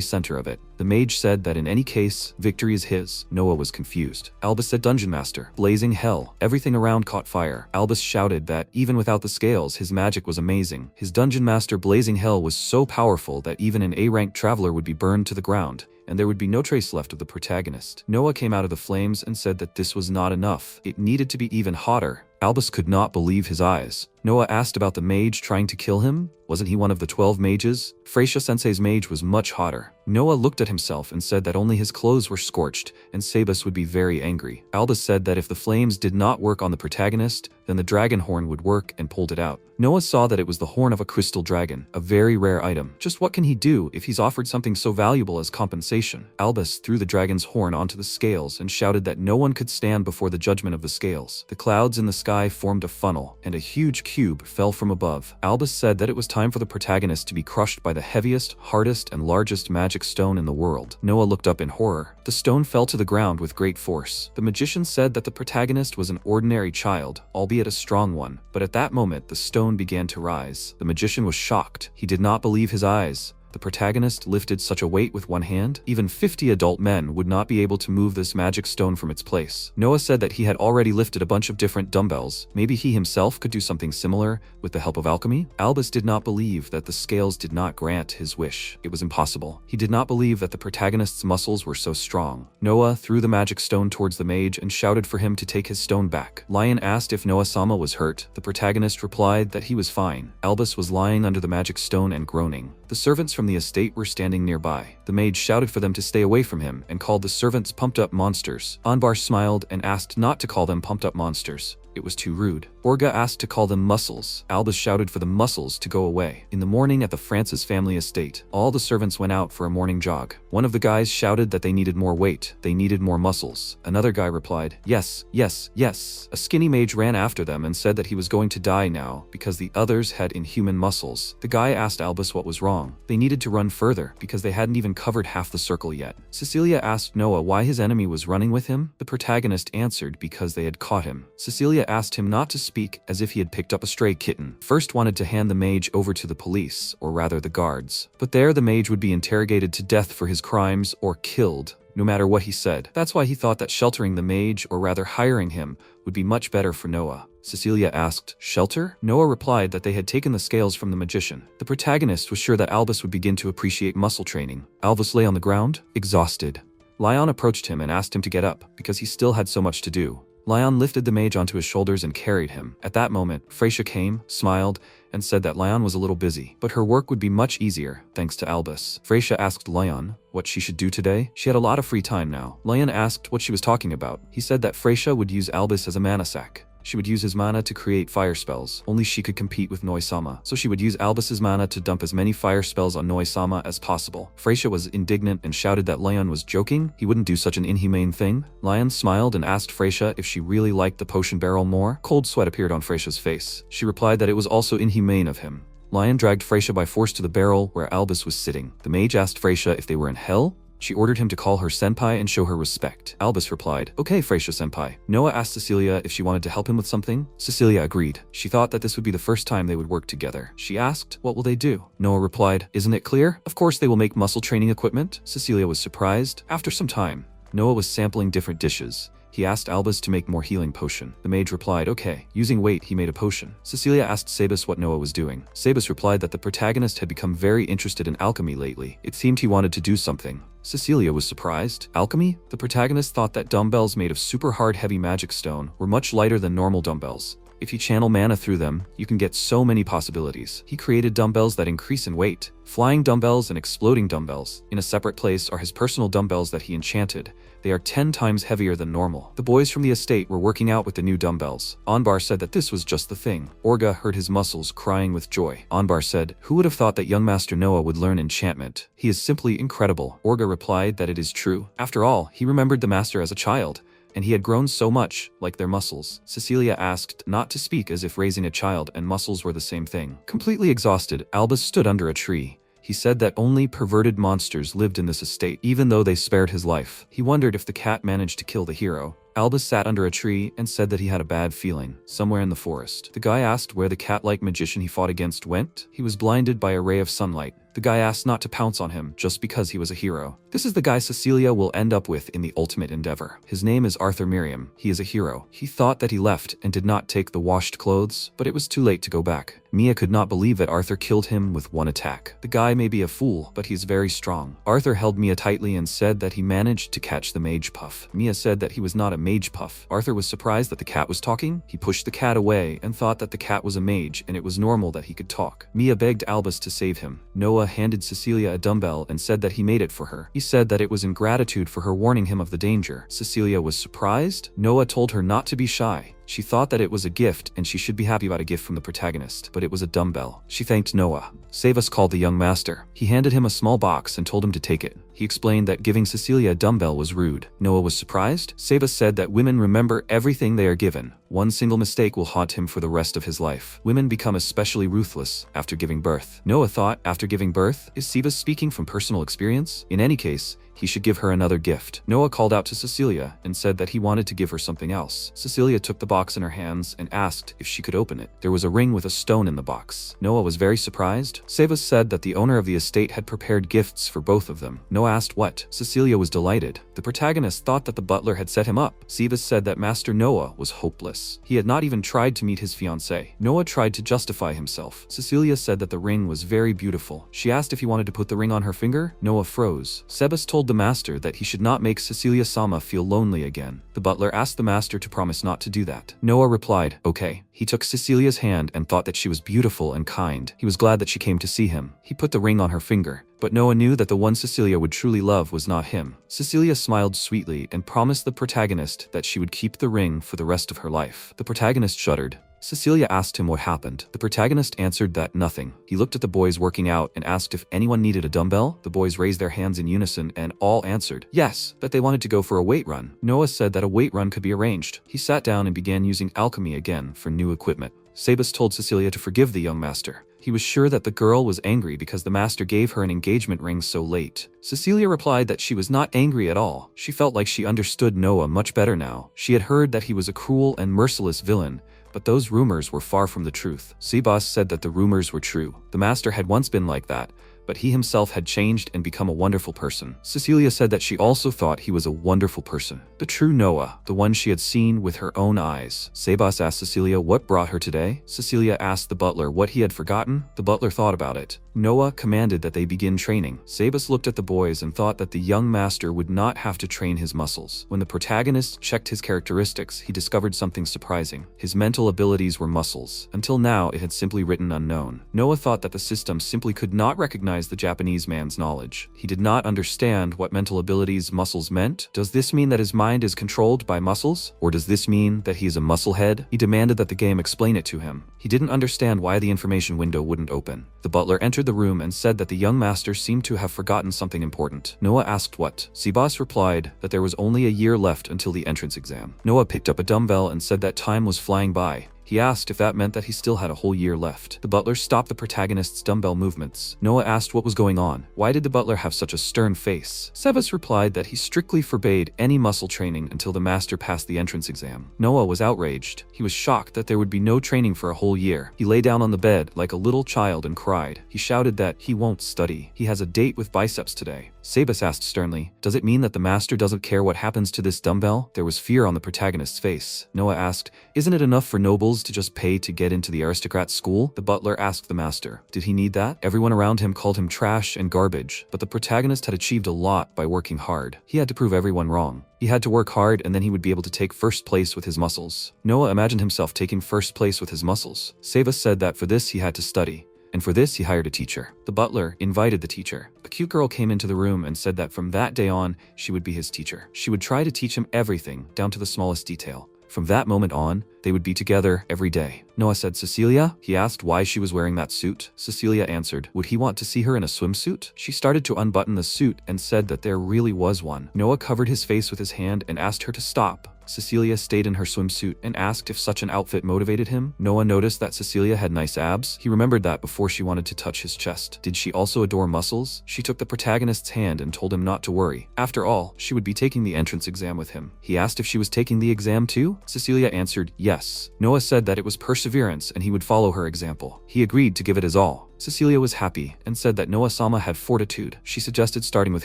center of it. The mage said that in any case, victory is his. Noah was confused. Albus said, "Dungeon Master, blazing hell." Everything around caught fire. Albus shouted that even without the scales, his magic was amazing. His Dungeon Master blazing hell was so powerful that even an A-rank traveler would be burned to the ground, and there would be no trace left of the protagonist. Noah came out of the flames and said that this was not enough. It needed to be even hotter. Albus could not believe his eyes. Noah asked about the mage trying to kill him. Wasn't he one of the 12 mages? Freisha-sensei's mage was much hotter. Noah looked at himself and said that only his clothes were scorched, and Sabus would be very angry. Albus said that if the flames did not work on the protagonist, then the dragon horn would work, and pulled it out. Noah saw that it was the horn of a crystal dragon, a very rare item. Just what can he do if he's offered something so valuable as compensation? Albus threw the dragon's horn onto the scales and shouted that no one could stand before the judgment of the scales. The clouds in the sky formed a funnel, and a huge cube fell from above. Albus said that it was time for the protagonist to be crushed by the heaviest, hardest, and largest magic stone in the world. Noah looked up in horror. The stone fell to the ground with great force. The magician said that the protagonist was an ordinary child, albeit a strong one, but at that moment the stone began to rise. The magician was shocked. He did not believe his eyes. The protagonist lifted such a weight with one hand. Even 50 adult men would not be able to move this magic stone from its place. Noah said that he had already lifted a bunch of different dumbbells. Maybe he himself could do something similar with the help of alchemy? Albus did not believe that the scales did not grant his wish. It was impossible. He did not believe that the protagonist's muscles were so strong. Noah threw the magic stone towards the mage and shouted for him to take his stone back. Lion asked if Noah-sama was hurt. The protagonist replied that he was fine. Albus was lying under the magic stone and groaning. The servants from the estate were standing nearby. The mage shouted for them to stay away from him and called the servants pumped-up monsters. Anbar smiled and asked not to call them pumped-up monsters. It was too rude. Orga asked to call them muscles. Albus shouted for the muscles to go away. In the morning at the Francis family estate, all the servants went out for a morning jog. One of the guys shouted that they needed more weight. They needed more muscles. Another guy replied, "Yes, yes, yes." A skinny mage ran after them and said that he was going to die now because the others had inhuman muscles. The guy asked Albus what was wrong. They needed to run further because they hadn't even covered half the circle yet. Cecilia asked Noah why his enemy was running with him. The protagonist answered because they had caught him. Cecilia asked him not to speak as if he had picked up a stray kitten. First wanted to hand the mage over to the police, or rather the guards. But there the mage would be interrogated to death for his crimes or killed, no matter what he said. That's why he thought that sheltering the mage, or rather hiring him, would be much better for Noah. Cecilia asked, "Shelter?" Noah replied that they had taken the scales from the magician. The protagonist was sure that Albus would begin to appreciate muscle training. Albus lay on the ground, exhausted. Lion approached him and asked him to get up, because he still had so much to do. Lion lifted the mage onto his shoulders and carried him. At that moment, Freisha came, smiled, and said that Lion was a little busy, but her work would be much easier, thanks to Albus. Freisha asked Lion what she should do today. She had a lot of free time now. Lion asked what she was talking about. He said that Freisha would use Albus as a mana sack. She would use his mana to create fire spells. Only she could compete with Noi-sama. So she would use Albus's mana to dump as many fire spells on Noi-sama as possible. Freisha was indignant and shouted that Lion was joking. He wouldn't do such an inhumane thing. Lion smiled and asked Freisha if she really liked the potion barrel more. Cold sweat appeared on Freisha's face. She replied that it was also inhumane of him. Lion dragged Freisha by force to the barrel where Albus was sitting. The mage asked Freisha if they were in hell. She ordered him to call her senpai and show her respect. Albus replied, "Okay, Freisha senpai." Noah asked Cecilia if she wanted to help him with something. Cecilia agreed. She thought that this would be the first time they would work together. She asked, "What will they do?" Noah replied, "Isn't it clear? Of course they will make muscle training equipment." Cecilia was surprised. After some time, Noah was sampling different dishes. He asked Albus to make more healing potion. The mage replied, okay. Using weight, he made a potion. Cecilia asked Sabus what Noah was doing. Sabus replied that the protagonist had become very interested in alchemy lately. It seemed he wanted to do something. Cecilia was surprised. Alchemy? The protagonist thought that dumbbells made of super hard heavy magic stone were much lighter than normal dumbbells. If you channel mana through them, you can get so many possibilities. He created dumbbells that increase in weight. Flying dumbbells and exploding dumbbells. In a separate place are his personal dumbbells that he enchanted. They are 10 times heavier than normal. The boys from the estate were working out with the new dumbbells. Anbar said that this was just the thing. Orga heard his muscles crying with joy. Anbar said, who would have thought that young Master Noah would learn enchantment? He is simply incredible. Orga replied that it is true. After all, he remembered the master as a child, and he had grown so much, like their muscles. Cecilia asked not to speak as if raising a child and muscles were the same thing. Completely exhausted, Albus stood under a tree. He said that only perverted monsters lived in this estate, even though they spared his life. He wondered if the cat managed to kill the hero. Albus sat under a tree and said that he had a bad feeling, somewhere in the forest. The guy asked where the cat-like magician he fought against went. He was blinded by a ray of sunlight. The guy asked not to pounce on him just because he was a hero. This is the guy Cecilia will end up with in the ultimate endeavor. His name is Arthur Miriam. He is a hero. He thought that he left and did not take the washed clothes, but it was too late to go back. Mia could not believe that Arthur killed him with one attack. The guy may be a fool, but he's very strong. Arthur held Mia tightly and said that he managed to catch the mage puff. Mia said that he was not a mage puff. Arthur was surprised that the cat was talking. He pushed the cat away and thought that the cat was a mage and it was normal that he could talk. Mia begged Albus to save him. Noah handed Cecilia a dumbbell and said that he made it for her. He said that it was in gratitude for her warning him of the danger. Cecilia was surprised. Noah told her not to be shy. She thought that it was a gift and she should be happy about a gift from the protagonist, but it was a dumbbell. She thanked Noah. Savas called the young master. He handed him a small box and told him to take it. He explained that giving Cecilia a dumbbell was rude. Noah was surprised. Savas said that women remember everything they are given. One single mistake will haunt him for the rest of his life. Women become especially ruthless after giving birth. Noah thought, after giving birth, is Savas speaking from personal experience? In any case, he should give her another gift. Noah called out to Cecilia and said that he wanted to give her something else. Cecilia took the box in her hands and asked if she could open it. There was a ring with a stone in the box. Noah was very surprised. Savas said that the owner of the estate had prepared gifts for both of them. Noah asked what. Cecilia was delighted. The protagonist thought that the butler had set him up. Savas said that Master Noah was hopeless. He had not even tried to meet his fiancée. Noah tried to justify himself. Cecilia said that the ring was very beautiful. She asked if he wanted to put the ring on her finger. Noah froze. Sebas told the master that he should not make Cecilia-sama feel lonely again. The butler asked the master to promise not to do that. Noah replied, okay. He took Cecilia's hand and thought that she was beautiful and kind. He was glad that she came to see him. He put the ring on her finger. But Noah knew that the one Cecilia would truly love was not him. Cecilia smiled sweetly and promised the protagonist that she would keep the ring for the rest of her life. The protagonist shuddered. Cecilia asked him what happened. The protagonist answered that nothing. He looked at the boys working out and asked if anyone needed a dumbbell. The boys raised their hands in unison and all answered yes, that they wanted to go for a weight run. Noah said that a weight run could be arranged. He sat down and began using alchemy again for new equipment. Sabas told Cecilia to forgive the young master. He was sure that the girl was angry because the master gave her an engagement ring so late. Cecilia replied that she was not angry at all. She felt like she understood Noah much better now. She had heard that he was a cruel and merciless villain, but those rumors were far from the truth. Sebas said that the rumors were true. The master had once been like that, but he himself had changed and become a wonderful person. Cecilia said that she also thought he was a wonderful person. The true Noah, the one she had seen with her own eyes. Sebas asked Cecilia what brought her today. Cecilia asked the butler what he had forgotten. The butler thought about it. Noah commanded that they begin training. Sebas looked at the boys and thought that the young master would not have to train his muscles. When the protagonist checked his characteristics, he discovered something surprising. His mental abilities were muscles. Until now, it had simply written unknown. Noah thought that the system simply could not recognize the Japanese man's knowledge. He did not understand what mental abilities muscles meant. Does this mean that his mind is controlled by muscles? Or does this mean that he is a musclehead? He demanded that the game explain it to him. He didn't understand why the information window wouldn't open. The butler entered the room and said that the young master seemed to have forgotten something important. Noah asked what. Sebas replied that there was only a year left until the entrance exam. Noah picked up a dumbbell and said that time was flying by. He asked if that meant that he still had a whole year left. The butler stopped the protagonist's dumbbell movements. Noah asked what was going on. Why did the butler have such a stern face? Sebas replied that he strictly forbade any muscle training until the master passed the entrance exam. Noah was outraged. He was shocked that there would be no training for a whole year. He lay down on the bed like a little child and cried. He shouted that he won't study. He has a date with biceps today. Sabus asked sternly, "Does it mean that the master doesn't care what happens to this dumbbell?" There was fear on the protagonist's face. Noah asked, "Isn't it enough for nobles to just pay to get into the aristocrat school?" The butler asked the master, "Did he need that?" Everyone around him called him trash and garbage, but the protagonist had achieved a lot by working hard. He had to prove everyone wrong. He had to work hard, and then he would be able to take first place with his muscles. Noah imagined himself taking first place with his muscles. Sabus said that for this he had to study, and for this he hired a teacher. The butler invited the teacher. A cute girl came into the room and said that from that day on, she would be his teacher. She would try to teach him everything, down to the smallest detail. From that moment on, they would be together every day. Noah said, "Cecilia?" He asked why she was wearing that suit. Cecilia answered, would he want to see her in a swimsuit? She started to unbutton the suit and said that there really was one. Noah covered his face with his hand and asked her to stop. Cecilia stayed in her swimsuit and asked if such an outfit motivated him. Noah noticed that Cecilia had nice abs. He remembered that before she wanted to touch his chest. Did she also adore muscles? She took the protagonist's hand and told him not to worry. After all, she would be taking the entrance exam with him. He asked if she was taking the exam too. Cecilia answered yes. Noah said that it was perseverance and he would follow her example. He agreed to give it his all. Cecilia was happy and said that Noah-sama had fortitude. She suggested starting with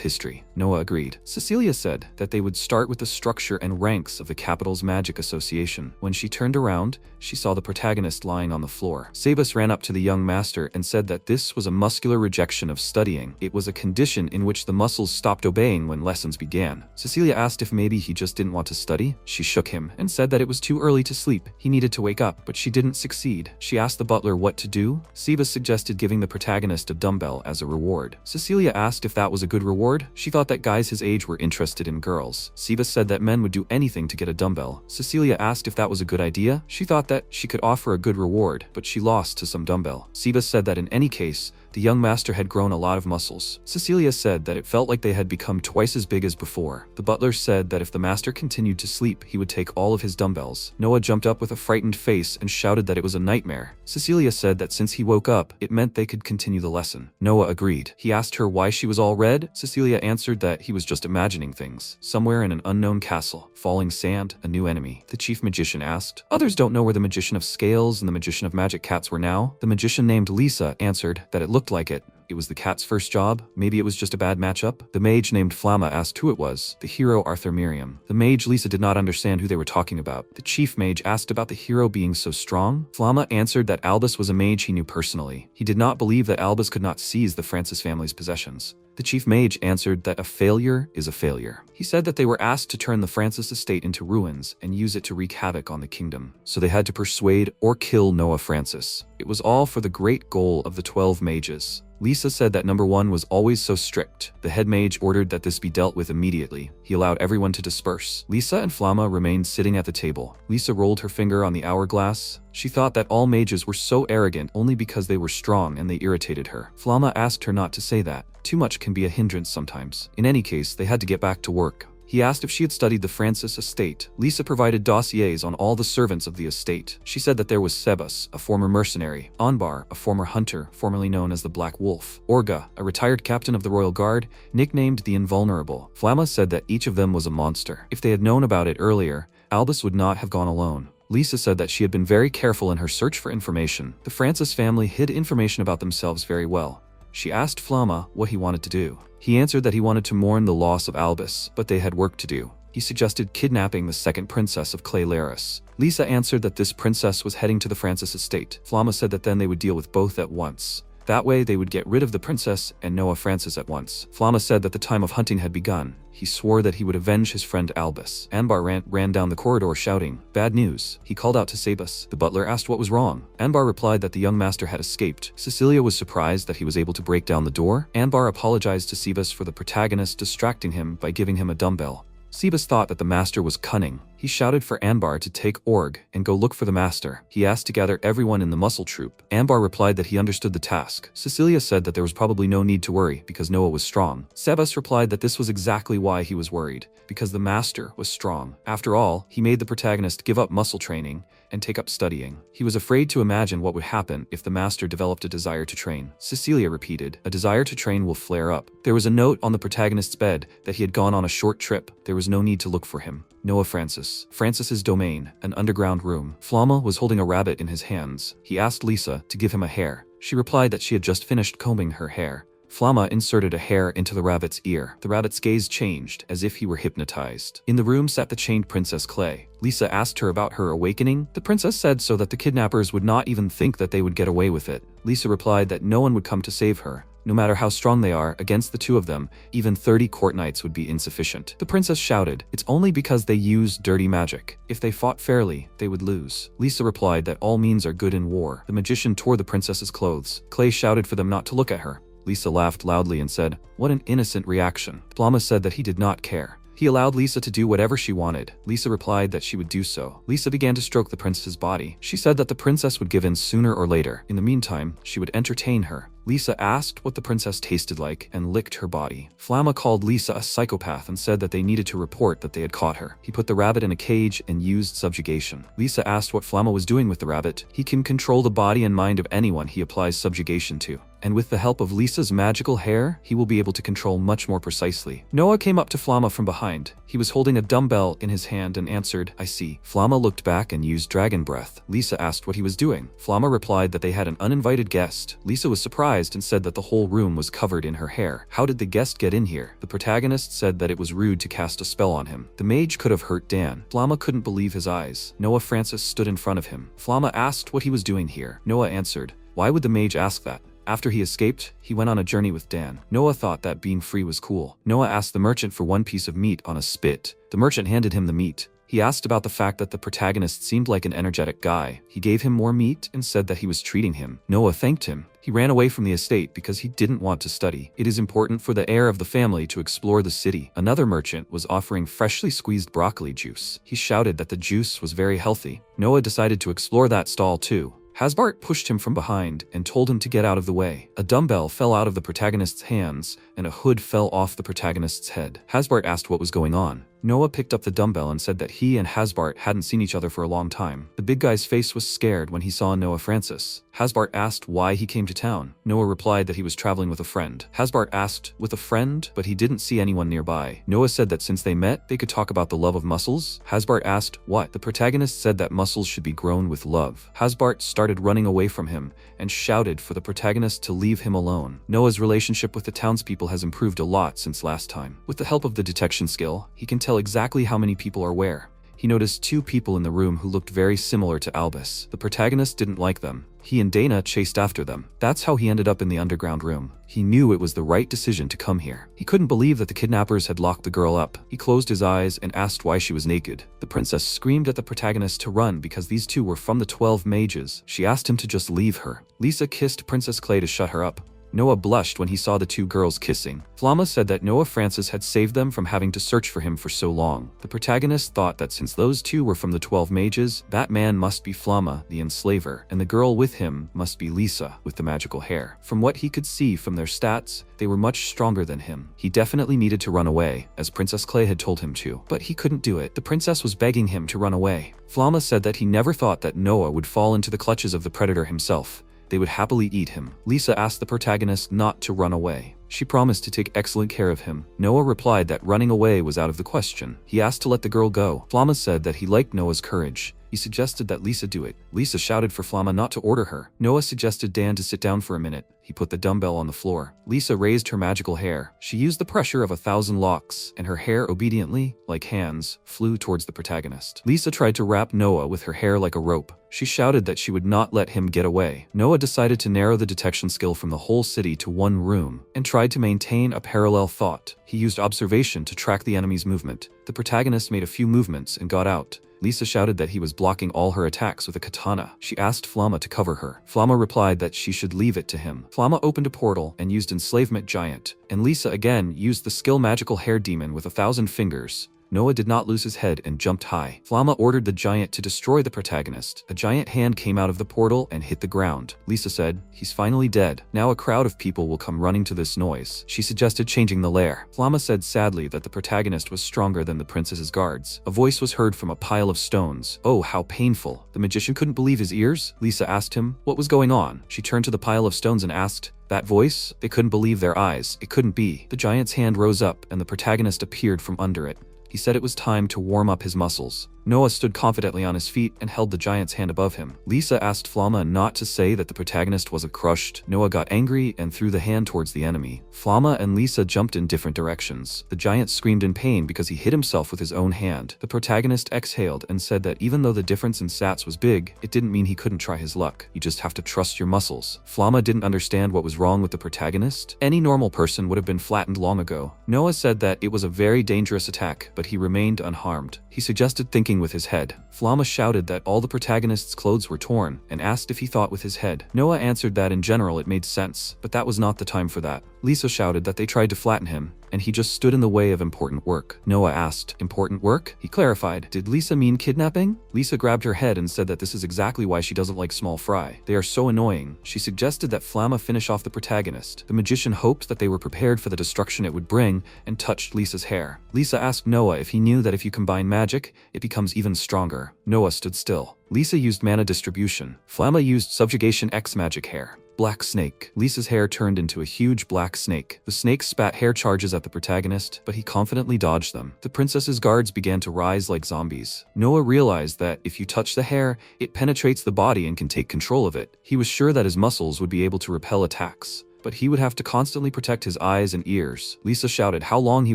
history. Noah agreed. Cecilia said that they would start with the structure and ranks of the capital's magic association. When she turned around, she saw the protagonist lying on the floor. Sabus ran up to the young master and said that this was a muscular rejection of studying. It was a condition in which the muscles stopped obeying when lessons began. Cecilia asked if maybe he just didn't want to study. She shook him and said that it was too early to sleep. He needed to wake up, but she didn't succeed. She asked the butler what to do. Sabus suggested giving the protagonist a dumbbell as a reward. Cecilia asked if that was a good reward. She thought that guys his age were interested in girls. Sabus said that men would do anything to get a dumbbell. Cecilia asked if that was a good idea. She thought that she could offer a good reward, but she lost to some dumbbell. Sabus said that in any case, the young master had grown a lot of muscles. Cecilia said that it felt like they had become twice as big as before. The butler said that if the master continued to sleep, he would take all of his dumbbells. Noah jumped up with a frightened face and shouted that it was a nightmare. Cecilia said that since he woke up, it meant they could continue the lesson. Noah agreed. He asked her why she was all red. Cecilia answered that he was just imagining things. Somewhere in an unknown castle, falling sand, a new enemy. The chief magician asked. Others don't know where the magician of scales and the magician of magic cats were now. The magician named Lisa answered that it looked like it. It was the cat's first job. Maybe it was just a bad matchup. The mage named Flamma asked who it was. The hero Arthur Miriam. The mage Lisa did not understand who they were talking about. The chief mage asked about the hero being so strong. Flamma answered that Albus was a mage he knew personally. He did not believe that Albus could not seize the Francis family's possessions. The chief mage answered that a failure is a failure. He said that they were asked to turn the Francis estate into ruins and use it to wreak havoc on the kingdom. So they had to persuade or kill Noah Francis. It was all for the great goal of the 12 mages. Lisa said that number 1 was always so strict. The head mage ordered that this be dealt with immediately. He allowed everyone to disperse. Lisa and Flamma remained sitting at the table. Lisa rolled her finger on the hourglass. She thought that all mages were so arrogant only because they were strong and they irritated her. Flamma asked her not to say that. Too much can be a hindrance sometimes. In any case, they had to get back to work. He asked if she had studied the Francis estate. Lisa provided dossiers on all the servants of the estate. She said that there was Sebas, a former mercenary, Anbar, a former hunter, formerly known as the Black Wolf, Orga, a retired captain of the Royal Guard, nicknamed the Invulnerable. Flamma said that each of them was a monster. If they had known about it earlier, Albus would not have gone alone. Lisa said that she had been very careful in her search for information. The Francis family hid information about themselves very well. She asked Flamma what he wanted to do. He answered that he wanted to mourn the loss of Albus, but they had work to do. He suggested kidnapping the second princess of Klay. Lisa answered that this princess was heading to the Francis estate. Flamma said that then they would deal with both at once. That way they would get rid of the princess and Noah Francis at once. Flamma said that the time of hunting had begun. He swore that he would avenge his friend Albus. Anbar ran down the corridor shouting, "Bad news." He called out to Sabus. The butler asked what was wrong. Anbar replied that the young master had escaped. Cecilia was surprised that he was able to break down the door. Anbar apologized to Sabus for the protagonist distracting him by giving him a dumbbell. Sebas thought that the master was cunning. He shouted for Anbar to take Org and go look for the master. He asked to gather everyone in the muscle troop. Anbar replied that he understood the task. Cecilia said that there was probably no need to worry because Noah was strong. Sebas replied that this was exactly why he was worried, because the master was strong. After all, he made the protagonist give up muscle training and take up studying. He was afraid to imagine what would happen if the master developed a desire to train. Cecilia repeated, "A desire to train will flare up." There was a note on the protagonist's bed that he had gone on a short trip. There was no need to look for him. Noah Francis. Francis's domain, an underground room. Flamma was holding a rabbit in his hands. He asked Lisa to give him a hair. She replied that she had just finished combing her hair. Flama inserted a hair into the rabbit's ear. The rabbit's gaze changed, as if he were hypnotized. In the room sat the chained Princess Klay. Lisa asked her about her awakening. The princess said so that the kidnappers would not even think that they would get away with it. Lisa replied that no one would come to save her. No matter how strong they are, against the two of them, even 30 court knights would be insufficient. The princess shouted, "It's only because they use dirty magic. If they fought fairly, they would lose." Lisa replied that all means are good in war. The magician tore the princess's clothes. Klay shouted for them not to look at her. Lisa laughed loudly and said, "What an innocent reaction." Flama said that he did not care. He allowed Lisa to do whatever she wanted. Lisa replied that she would do so. Lisa began to stroke the princess's body. She said that the princess would give in sooner or later. In the meantime, she would entertain her. Lisa asked what the princess tasted like and licked her body. Flama called Lisa a psychopath and said that they needed to report that they had caught her. He put the rabbit in a cage and used subjugation. Lisa asked what Flama was doing with the rabbit. He can control the body and mind of anyone he applies subjugation to. And with the help of Lisa's magical hair, he will be able to control much more precisely. Noah came up to Flama from behind. He was holding a dumbbell in his hand and answered, "I see." Flama looked back and used dragon breath. Lisa asked what he was doing. Flama replied that they had an uninvited guest. Lisa was surprised and said that the whole room was covered in her hair. How did the guest get in here? The protagonist said that it was rude to cast a spell on him. The mage could have hurt Dan. Flama couldn't believe his eyes. Noah Francis stood in front of him. Flama asked what he was doing here. Noah answered, "Why would the mage ask that?" After he escaped, he went on a journey with Dan. Noah thought that being free was cool. Noah asked the merchant for one piece of meat on a spit. The merchant handed him the meat. He asked about the fact that the protagonist seemed like an energetic guy. He gave him more meat and said that he was treating him. Noah thanked him. He ran away from the estate because he didn't want to study. It is important for the heir of the family to explore the city. Another merchant was offering freshly squeezed broccoli juice. He shouted that the juice was very healthy. Noah decided to explore that stall too. Hasbart pushed him from behind and told him to get out of the way. A dumbbell fell out of the protagonist's hands, and a hood fell off the protagonist's head. Hasbart asked what was going on. Noah picked up the dumbbell and said that he and Hasbart hadn't seen each other for a long time. The big guy's face was scared when he saw Noah Francis. Hasbart asked why he came to town. Noah replied that he was traveling with a friend. Hasbart asked, "With a friend?" But he didn't see anyone nearby. Noah said that since they met, they could talk about the love of muscles. Hasbart asked, "What?" The protagonist said that muscles should be grown with love. Hasbart started running away from him and shouted for the protagonist to leave him alone. Noah's relationship with the townspeople has improved a lot since last time. With the help of the detection skill, he can tell exactly how many people are where. He noticed 2 people in the room who looked very similar to Albus. The protagonist didn't like them. He and Dana chased after them. That's how he ended up in the underground room. He knew it was the right decision to come here. He couldn't believe that the kidnappers had locked the girl up. He closed his eyes and asked why she was naked. The princess screamed at the protagonist to run because these 2 were from the 12 mages. She asked him to just leave her. Lisa kissed Princess Klay to shut her up. Noah blushed when he saw the 2 girls kissing. Flama said that Noah Francis had saved them from having to search for him for so long. The protagonist thought that since those 2 were from the 12 mages, that man must be Flama, the enslaver, and the girl with him must be Lisa, with the magical hair. From what he could see from their stats, they were much stronger than him. He definitely needed to run away, as Princess Klay had told him to, but he couldn't do it. The princess was begging him to run away. Flama said that he never thought that Noah would fall into the clutches of the predator himself. They would happily eat him. Lisa asked the protagonist not to run away. She promised to take excellent care of him. Noah replied that running away was out of the question. He asked to let the girl go. Flama said that he liked Noah's courage. He suggested that Lisa do it. Lisa shouted for Flama not to order her. Noah suggested Dan to sit down for a minute. He put the dumbbell on the floor. Lisa raised her magical hair. She used the pressure of 1,000 locks, and her hair obediently, like hands, flew towards the protagonist. Lisa tried to wrap Noah with her hair like a rope. She shouted that she would not let him get away. Noah decided to narrow the detection skill from the whole city to one room, and tried to maintain a parallel thought. He used observation to track the enemy's movement. The protagonist made a few movements and got out. Lisa shouted that he was blocking all her attacks with a katana. She asked Flama to cover her. Flama replied that she should leave it to him. Flama opened a portal and used Enslavement Giant, and Lisa again used the skill Magical Hair Demon with 1,000 fingers. Noah did not lose his head and jumped high. Flama ordered the giant to destroy the protagonist. A giant hand came out of the portal and hit the ground. Lisa said, "He's finally dead. Now a crowd of people will come running to this noise." She suggested changing the lair. Flama said sadly that the protagonist was stronger than the princess's guards. A voice was heard from a pile of stones. "Oh, how painful." The magician couldn't believe his ears. Lisa asked him what was going on. She turned to the pile of stones and asked, "That voice?" They couldn't believe their eyes. It couldn't be. The giant's hand rose up and the protagonist appeared from under it. He said it was time to warm up his muscles. Noah stood confidently on his feet and held the giant's hand above him. Lisa asked Flamma not to say that the protagonist was crushed. Noah got angry and threw the hand towards the enemy. Flamma and Lisa jumped in different directions. The giant screamed in pain because he hit himself with his own hand. The protagonist exhaled and said that even though the difference in stats was big, it didn't mean he couldn't try his luck. You just have to trust your muscles. Flamma didn't understand what was wrong with the protagonist. Any normal person would have been flattened long ago. Noah said that it was a very dangerous attack, but he remained unharmed. He suggested thinking with his head. Flamma shouted that all the protagonist's clothes were torn and asked if he thought with his head. Noah answered that in general it made sense, but that was not the time for that. Lisa shouted that they tried to flatten him, and he just stood in the way of important work. Noah asked, "Important work?" He clarified, "Did Lisa mean kidnapping?" Lisa grabbed her head and said that this is exactly why she doesn't like small fry. They are so annoying. She suggested that Flamma finish off the protagonist. The magician hoped that they were prepared for the destruction it would bring and touched Lisa's hair. Lisa asked Noah if he knew that if you combine magic, it becomes even stronger. Noah stood still. Lisa used mana distribution. Flamma used subjugation X magic hair. Black snake. Lisa's hair turned into a huge black snake. The snake spat hair charges at the protagonist, but he confidently dodged them. The princess's guards began to rise like zombies. Noah realized that if you touch the hair, it penetrates the body and can take control of it. He was sure that his muscles would be able to repel attacks, but he would have to constantly protect his eyes and ears. Lisa shouted how long he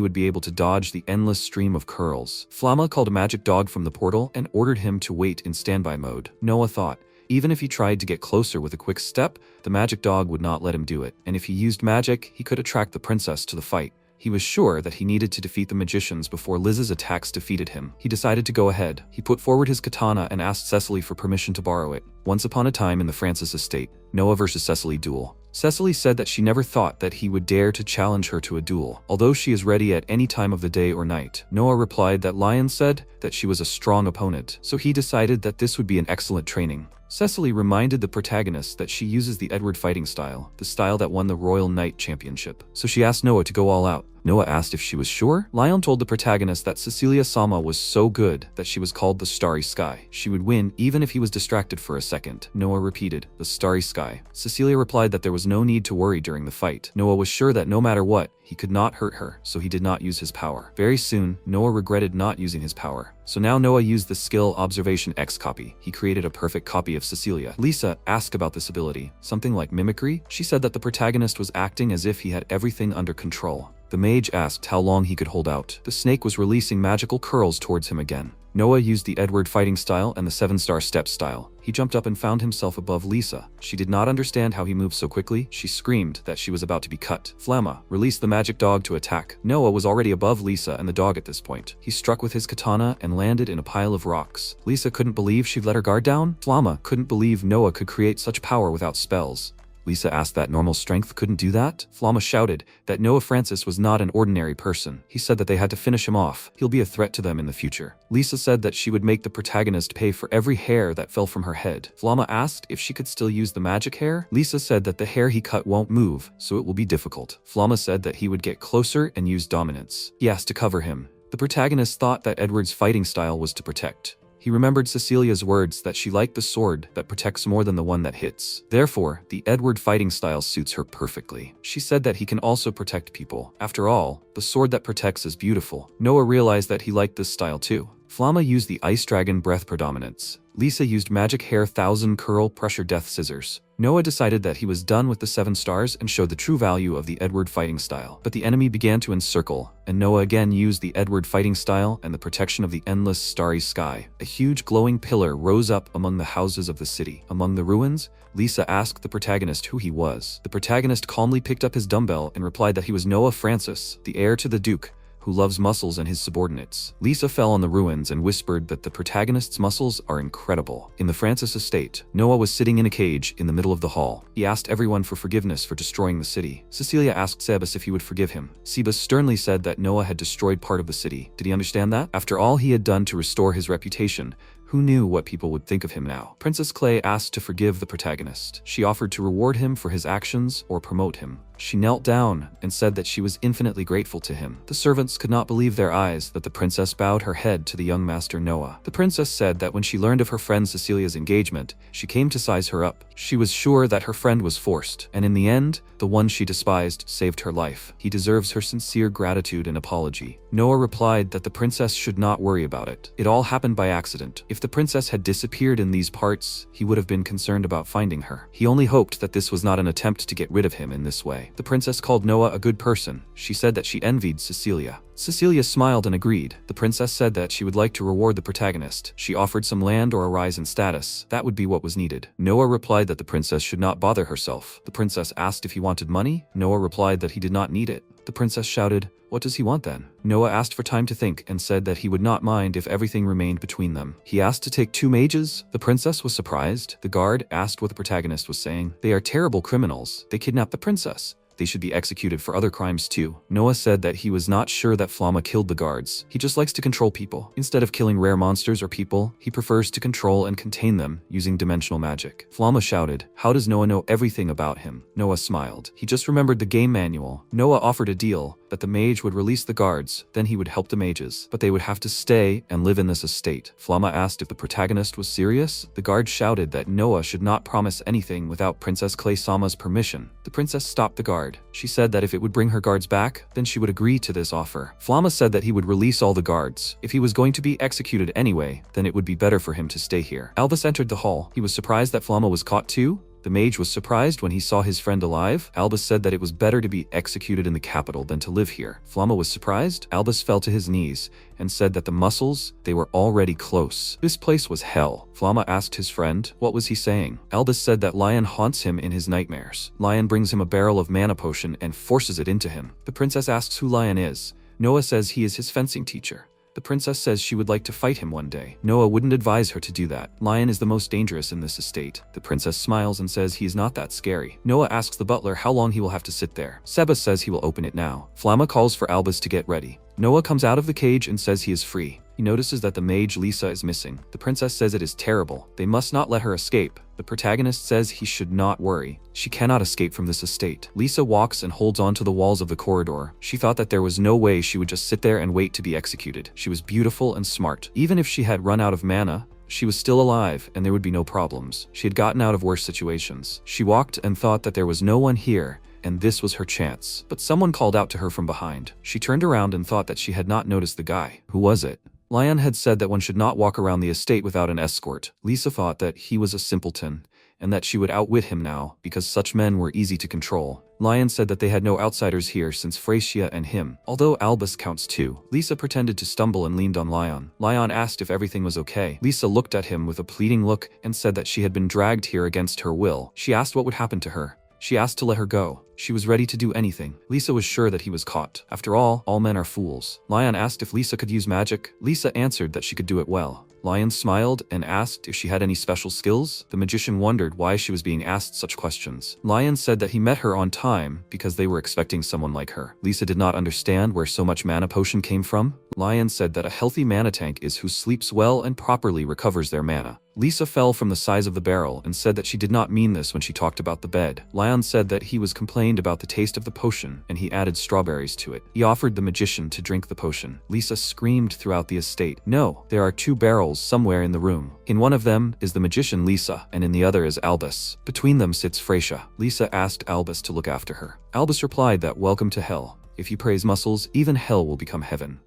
would be able to dodge the endless stream of curls. Flamma called a magic dog from the portal and ordered him to wait in standby mode. Noah thought, even if he tried to get closer with a quick step, the magic dog would not let him do it, and if he used magic, he could attract the princess to the fight. He was sure that he needed to defeat the magicians before Liz's attacks defeated him. He decided to go ahead. He put forward his katana and asked Cecily for permission to borrow it. Once upon a time in the Francis estate, Noah versus Cecily duel. Cecily said that she never thought that he would dare to challenge her to a duel, although she is ready at any time of the day or night. Noah replied that Lion said that she was a strong opponent, so he decided that this would be an excellent training. Cecily reminded the protagonist that she uses the Edward fighting style, the style that won the Royal Knight Championship. So she asked Noah to go all out. Noah asked if she was sure. Lion told the protagonist that Cecilia Sama was so good that she was called the Starry Sky. She would win even if he was distracted for a second. Noah repeated, the Starry Sky. Cecilia replied that there was no need to worry during the fight. Noah was sure that no matter what, he could not hurt her, so he did not use his power. Very soon, Noah regretted not using his power. So now Noah used the skill Observation X copy. He created a perfect copy of Cecilia. Lisa asked about this ability, something like mimicry. She said that the protagonist was acting as if he had everything under control. The mage asked how long he could hold out. The snake was releasing magical curls towards him again. Noah used the Edward fighting style and the 7-star step style. He jumped up and found himself above Lisa. She did not understand how he moved so quickly. She screamed that she was about to be cut. Flamma released the magic dog to attack. Noah was already above Lisa and the dog at this point. He struck with his katana and landed in a pile of rocks. Lisa couldn't believe she'd let her guard down. Flamma couldn't believe Noah could create such power without spells. Lisa asked that normal strength couldn't do that. Flamma shouted that Noah Francis was not an ordinary person. He said that they had to finish him off. He'll be a threat to them in the future. Lisa said that she would make the protagonist pay for every hair that fell from her head. Flamma asked if she could still use the magic hair. Lisa said that the hair he cut won't move, so it will be difficult. Flamma said that he would get closer and use dominance. He asked to cover him. The protagonist thought that Edward's fighting style was to protect. He remembered Cecilia's words that she liked the sword that protects more than the one that hits. Therefore, the Edward fighting style suits her perfectly. She said that he can also protect people. After all, the sword that protects is beautiful. Noah realized that he liked this style too. Flamma used the Ice Dragon Breath Predominance. Lisa used Magic Hair 1000 Curl Pressure Death Scissors. Noah decided that he was done with the 7 stars and showed the true value of the Edward fighting style. But the enemy began to encircle, and Noah again used the Edward fighting style and the protection of the endless starry sky. A huge glowing pillar rose up among the houses of the city. Among the ruins, Lisa asked the protagonist who he was. The protagonist calmly picked up his dumbbell and replied that he was Noah Francis, the heir to the Duke, who loves muscles and his subordinates. Lisa fell on the ruins and whispered that the protagonist's muscles are incredible. In the Francis estate, Noah was sitting in a cage in the middle of the hall. He asked everyone for forgiveness for destroying the city. Cecilia asked Sebas if he would forgive him. Sebas sternly said that Noah had destroyed part of the city. Did he understand that? After all he had done to restore his reputation, who knew what people would think of him now? Princess Klay asked to forgive the protagonist. She offered to reward him for his actions or promote him. She knelt down and said that she was infinitely grateful to him. The servants could not believe their eyes that the princess bowed her head to the young master Noah. The princess said that when she learned of her friend Cecilia's engagement, she came to size her up. She was sure that her friend was forced, and in the end, the one she despised saved her life. He deserves her sincere gratitude and apology. Noah replied that the princess should not worry about it. It all happened by accident. If the princess had disappeared in these parts, he would have been concerned about finding her. He only hoped that this was not an attempt to get rid of him in this way. The princess called Noah a good person. She said that she envied Cecilia. Cecilia smiled and agreed. The princess said that she would like to reward the protagonist. She offered some land or a rise in status. That would be what was needed. Noah replied that the princess should not bother herself. The princess asked if he wanted money. Noah replied that he did not need it. The princess shouted, "What does he want then?" Noah asked for time to think and said that he would not mind if everything remained between them. He asked to take 2 mages. The princess was surprised. The guard asked what the protagonist was saying. They are terrible criminals. They kidnapped the princess. They should be executed for other crimes too. Noah said that he was not sure that Flamma killed the guards. He just likes to control people. Instead of killing rare monsters or people, he prefers to control and contain them using dimensional magic. Flamma shouted, "How does Noah know everything about him?" Noah smiled. He just remembered the game manual. Noah offered a deal that the mage would release the guards, then he would help the mages, but they would have to stay and live in this estate. Flamma asked if the protagonist was serious. The guard shouted that Noah should not promise anything without Princess Klay Sama's permission. The princess stopped the guard. She said that if it would bring her guards back, then she would agree to this offer. Flamma said that he would release all the guards. If he was going to be executed anyway, then it would be better for him to stay here. Albus entered the hall. He was surprised that Flamma was caught too. The mage was surprised when he saw his friend alive. Albus said that it was better to be executed in the capital than to live here. Flamma was surprised. Albus fell to his knees and said that the muscles, they were already close. This place was hell. Flamma asked his friend, what was he saying? Albus said that Lion haunts him in his nightmares. Lion brings him a barrel of mana potion and forces it into him. The princess asks who Lion is. Noah says he is his fencing teacher. The princess says she would like to fight him one day. Noah wouldn't advise her to do that. Lion is the most dangerous in this estate. The princess smiles and says he is not that scary. Noah asks the butler how long he will have to sit there. Seba says he will open it now. Flamma calls for Albus to get ready. Noah comes out of the cage and says he is free. He notices that the mage Lisa is missing. The princess says it is terrible. They must not let her escape. The protagonist says he should not worry. She cannot escape from this estate. Lisa walks and holds onto the walls of the corridor. She thought that there was no way she would just sit there and wait to be executed. She was beautiful and smart. Even if she had run out of mana, she was still alive and there would be no problems. She had gotten out of worse situations. She walked and thought that there was no one here, and this was her chance. But someone called out to her from behind. She turned around and thought that she had not noticed the guy. Who was it? Lion had said that one should not walk around the estate without an escort. Lisa thought that he was a simpleton, and that she would outwit him now, because such men were easy to control. Lion said that they had no outsiders here since Francia and him, although Albus counts too. Lisa pretended to stumble and leaned on Lion. Lion asked if everything was okay. Lisa looked at him with a pleading look and said that she had been dragged here against her will. She asked what would happen to her. She asked to let her go. She was ready to do anything. Lisa was sure that he was caught. After all men are fools. Lion asked if Lisa could use magic. Lisa answered that she could do it well. Lion smiled and asked if she had any special skills. The magician wondered why she was being asked such questions. Lion said that he met her on time because they were expecting someone like her. Lisa did not understand where so much mana potion came from. Lion said that a healthy mana tank is who sleeps well and properly recovers their mana. Lisa fell from the size of the barrel and said that she did not mean this when she talked about the bed. Lion said that he was complained about the taste of the potion and he added strawberries to it. He offered the magician to drink the potion. Lisa screamed throughout the estate. No, there are 2 barrels somewhere in the room. In one of them is the magician Lisa and in the other is Albus. Between them sits Francia. Lisa asked Albus to look after her. Albus replied that welcome to hell. If you praise muscles, even hell will become heaven.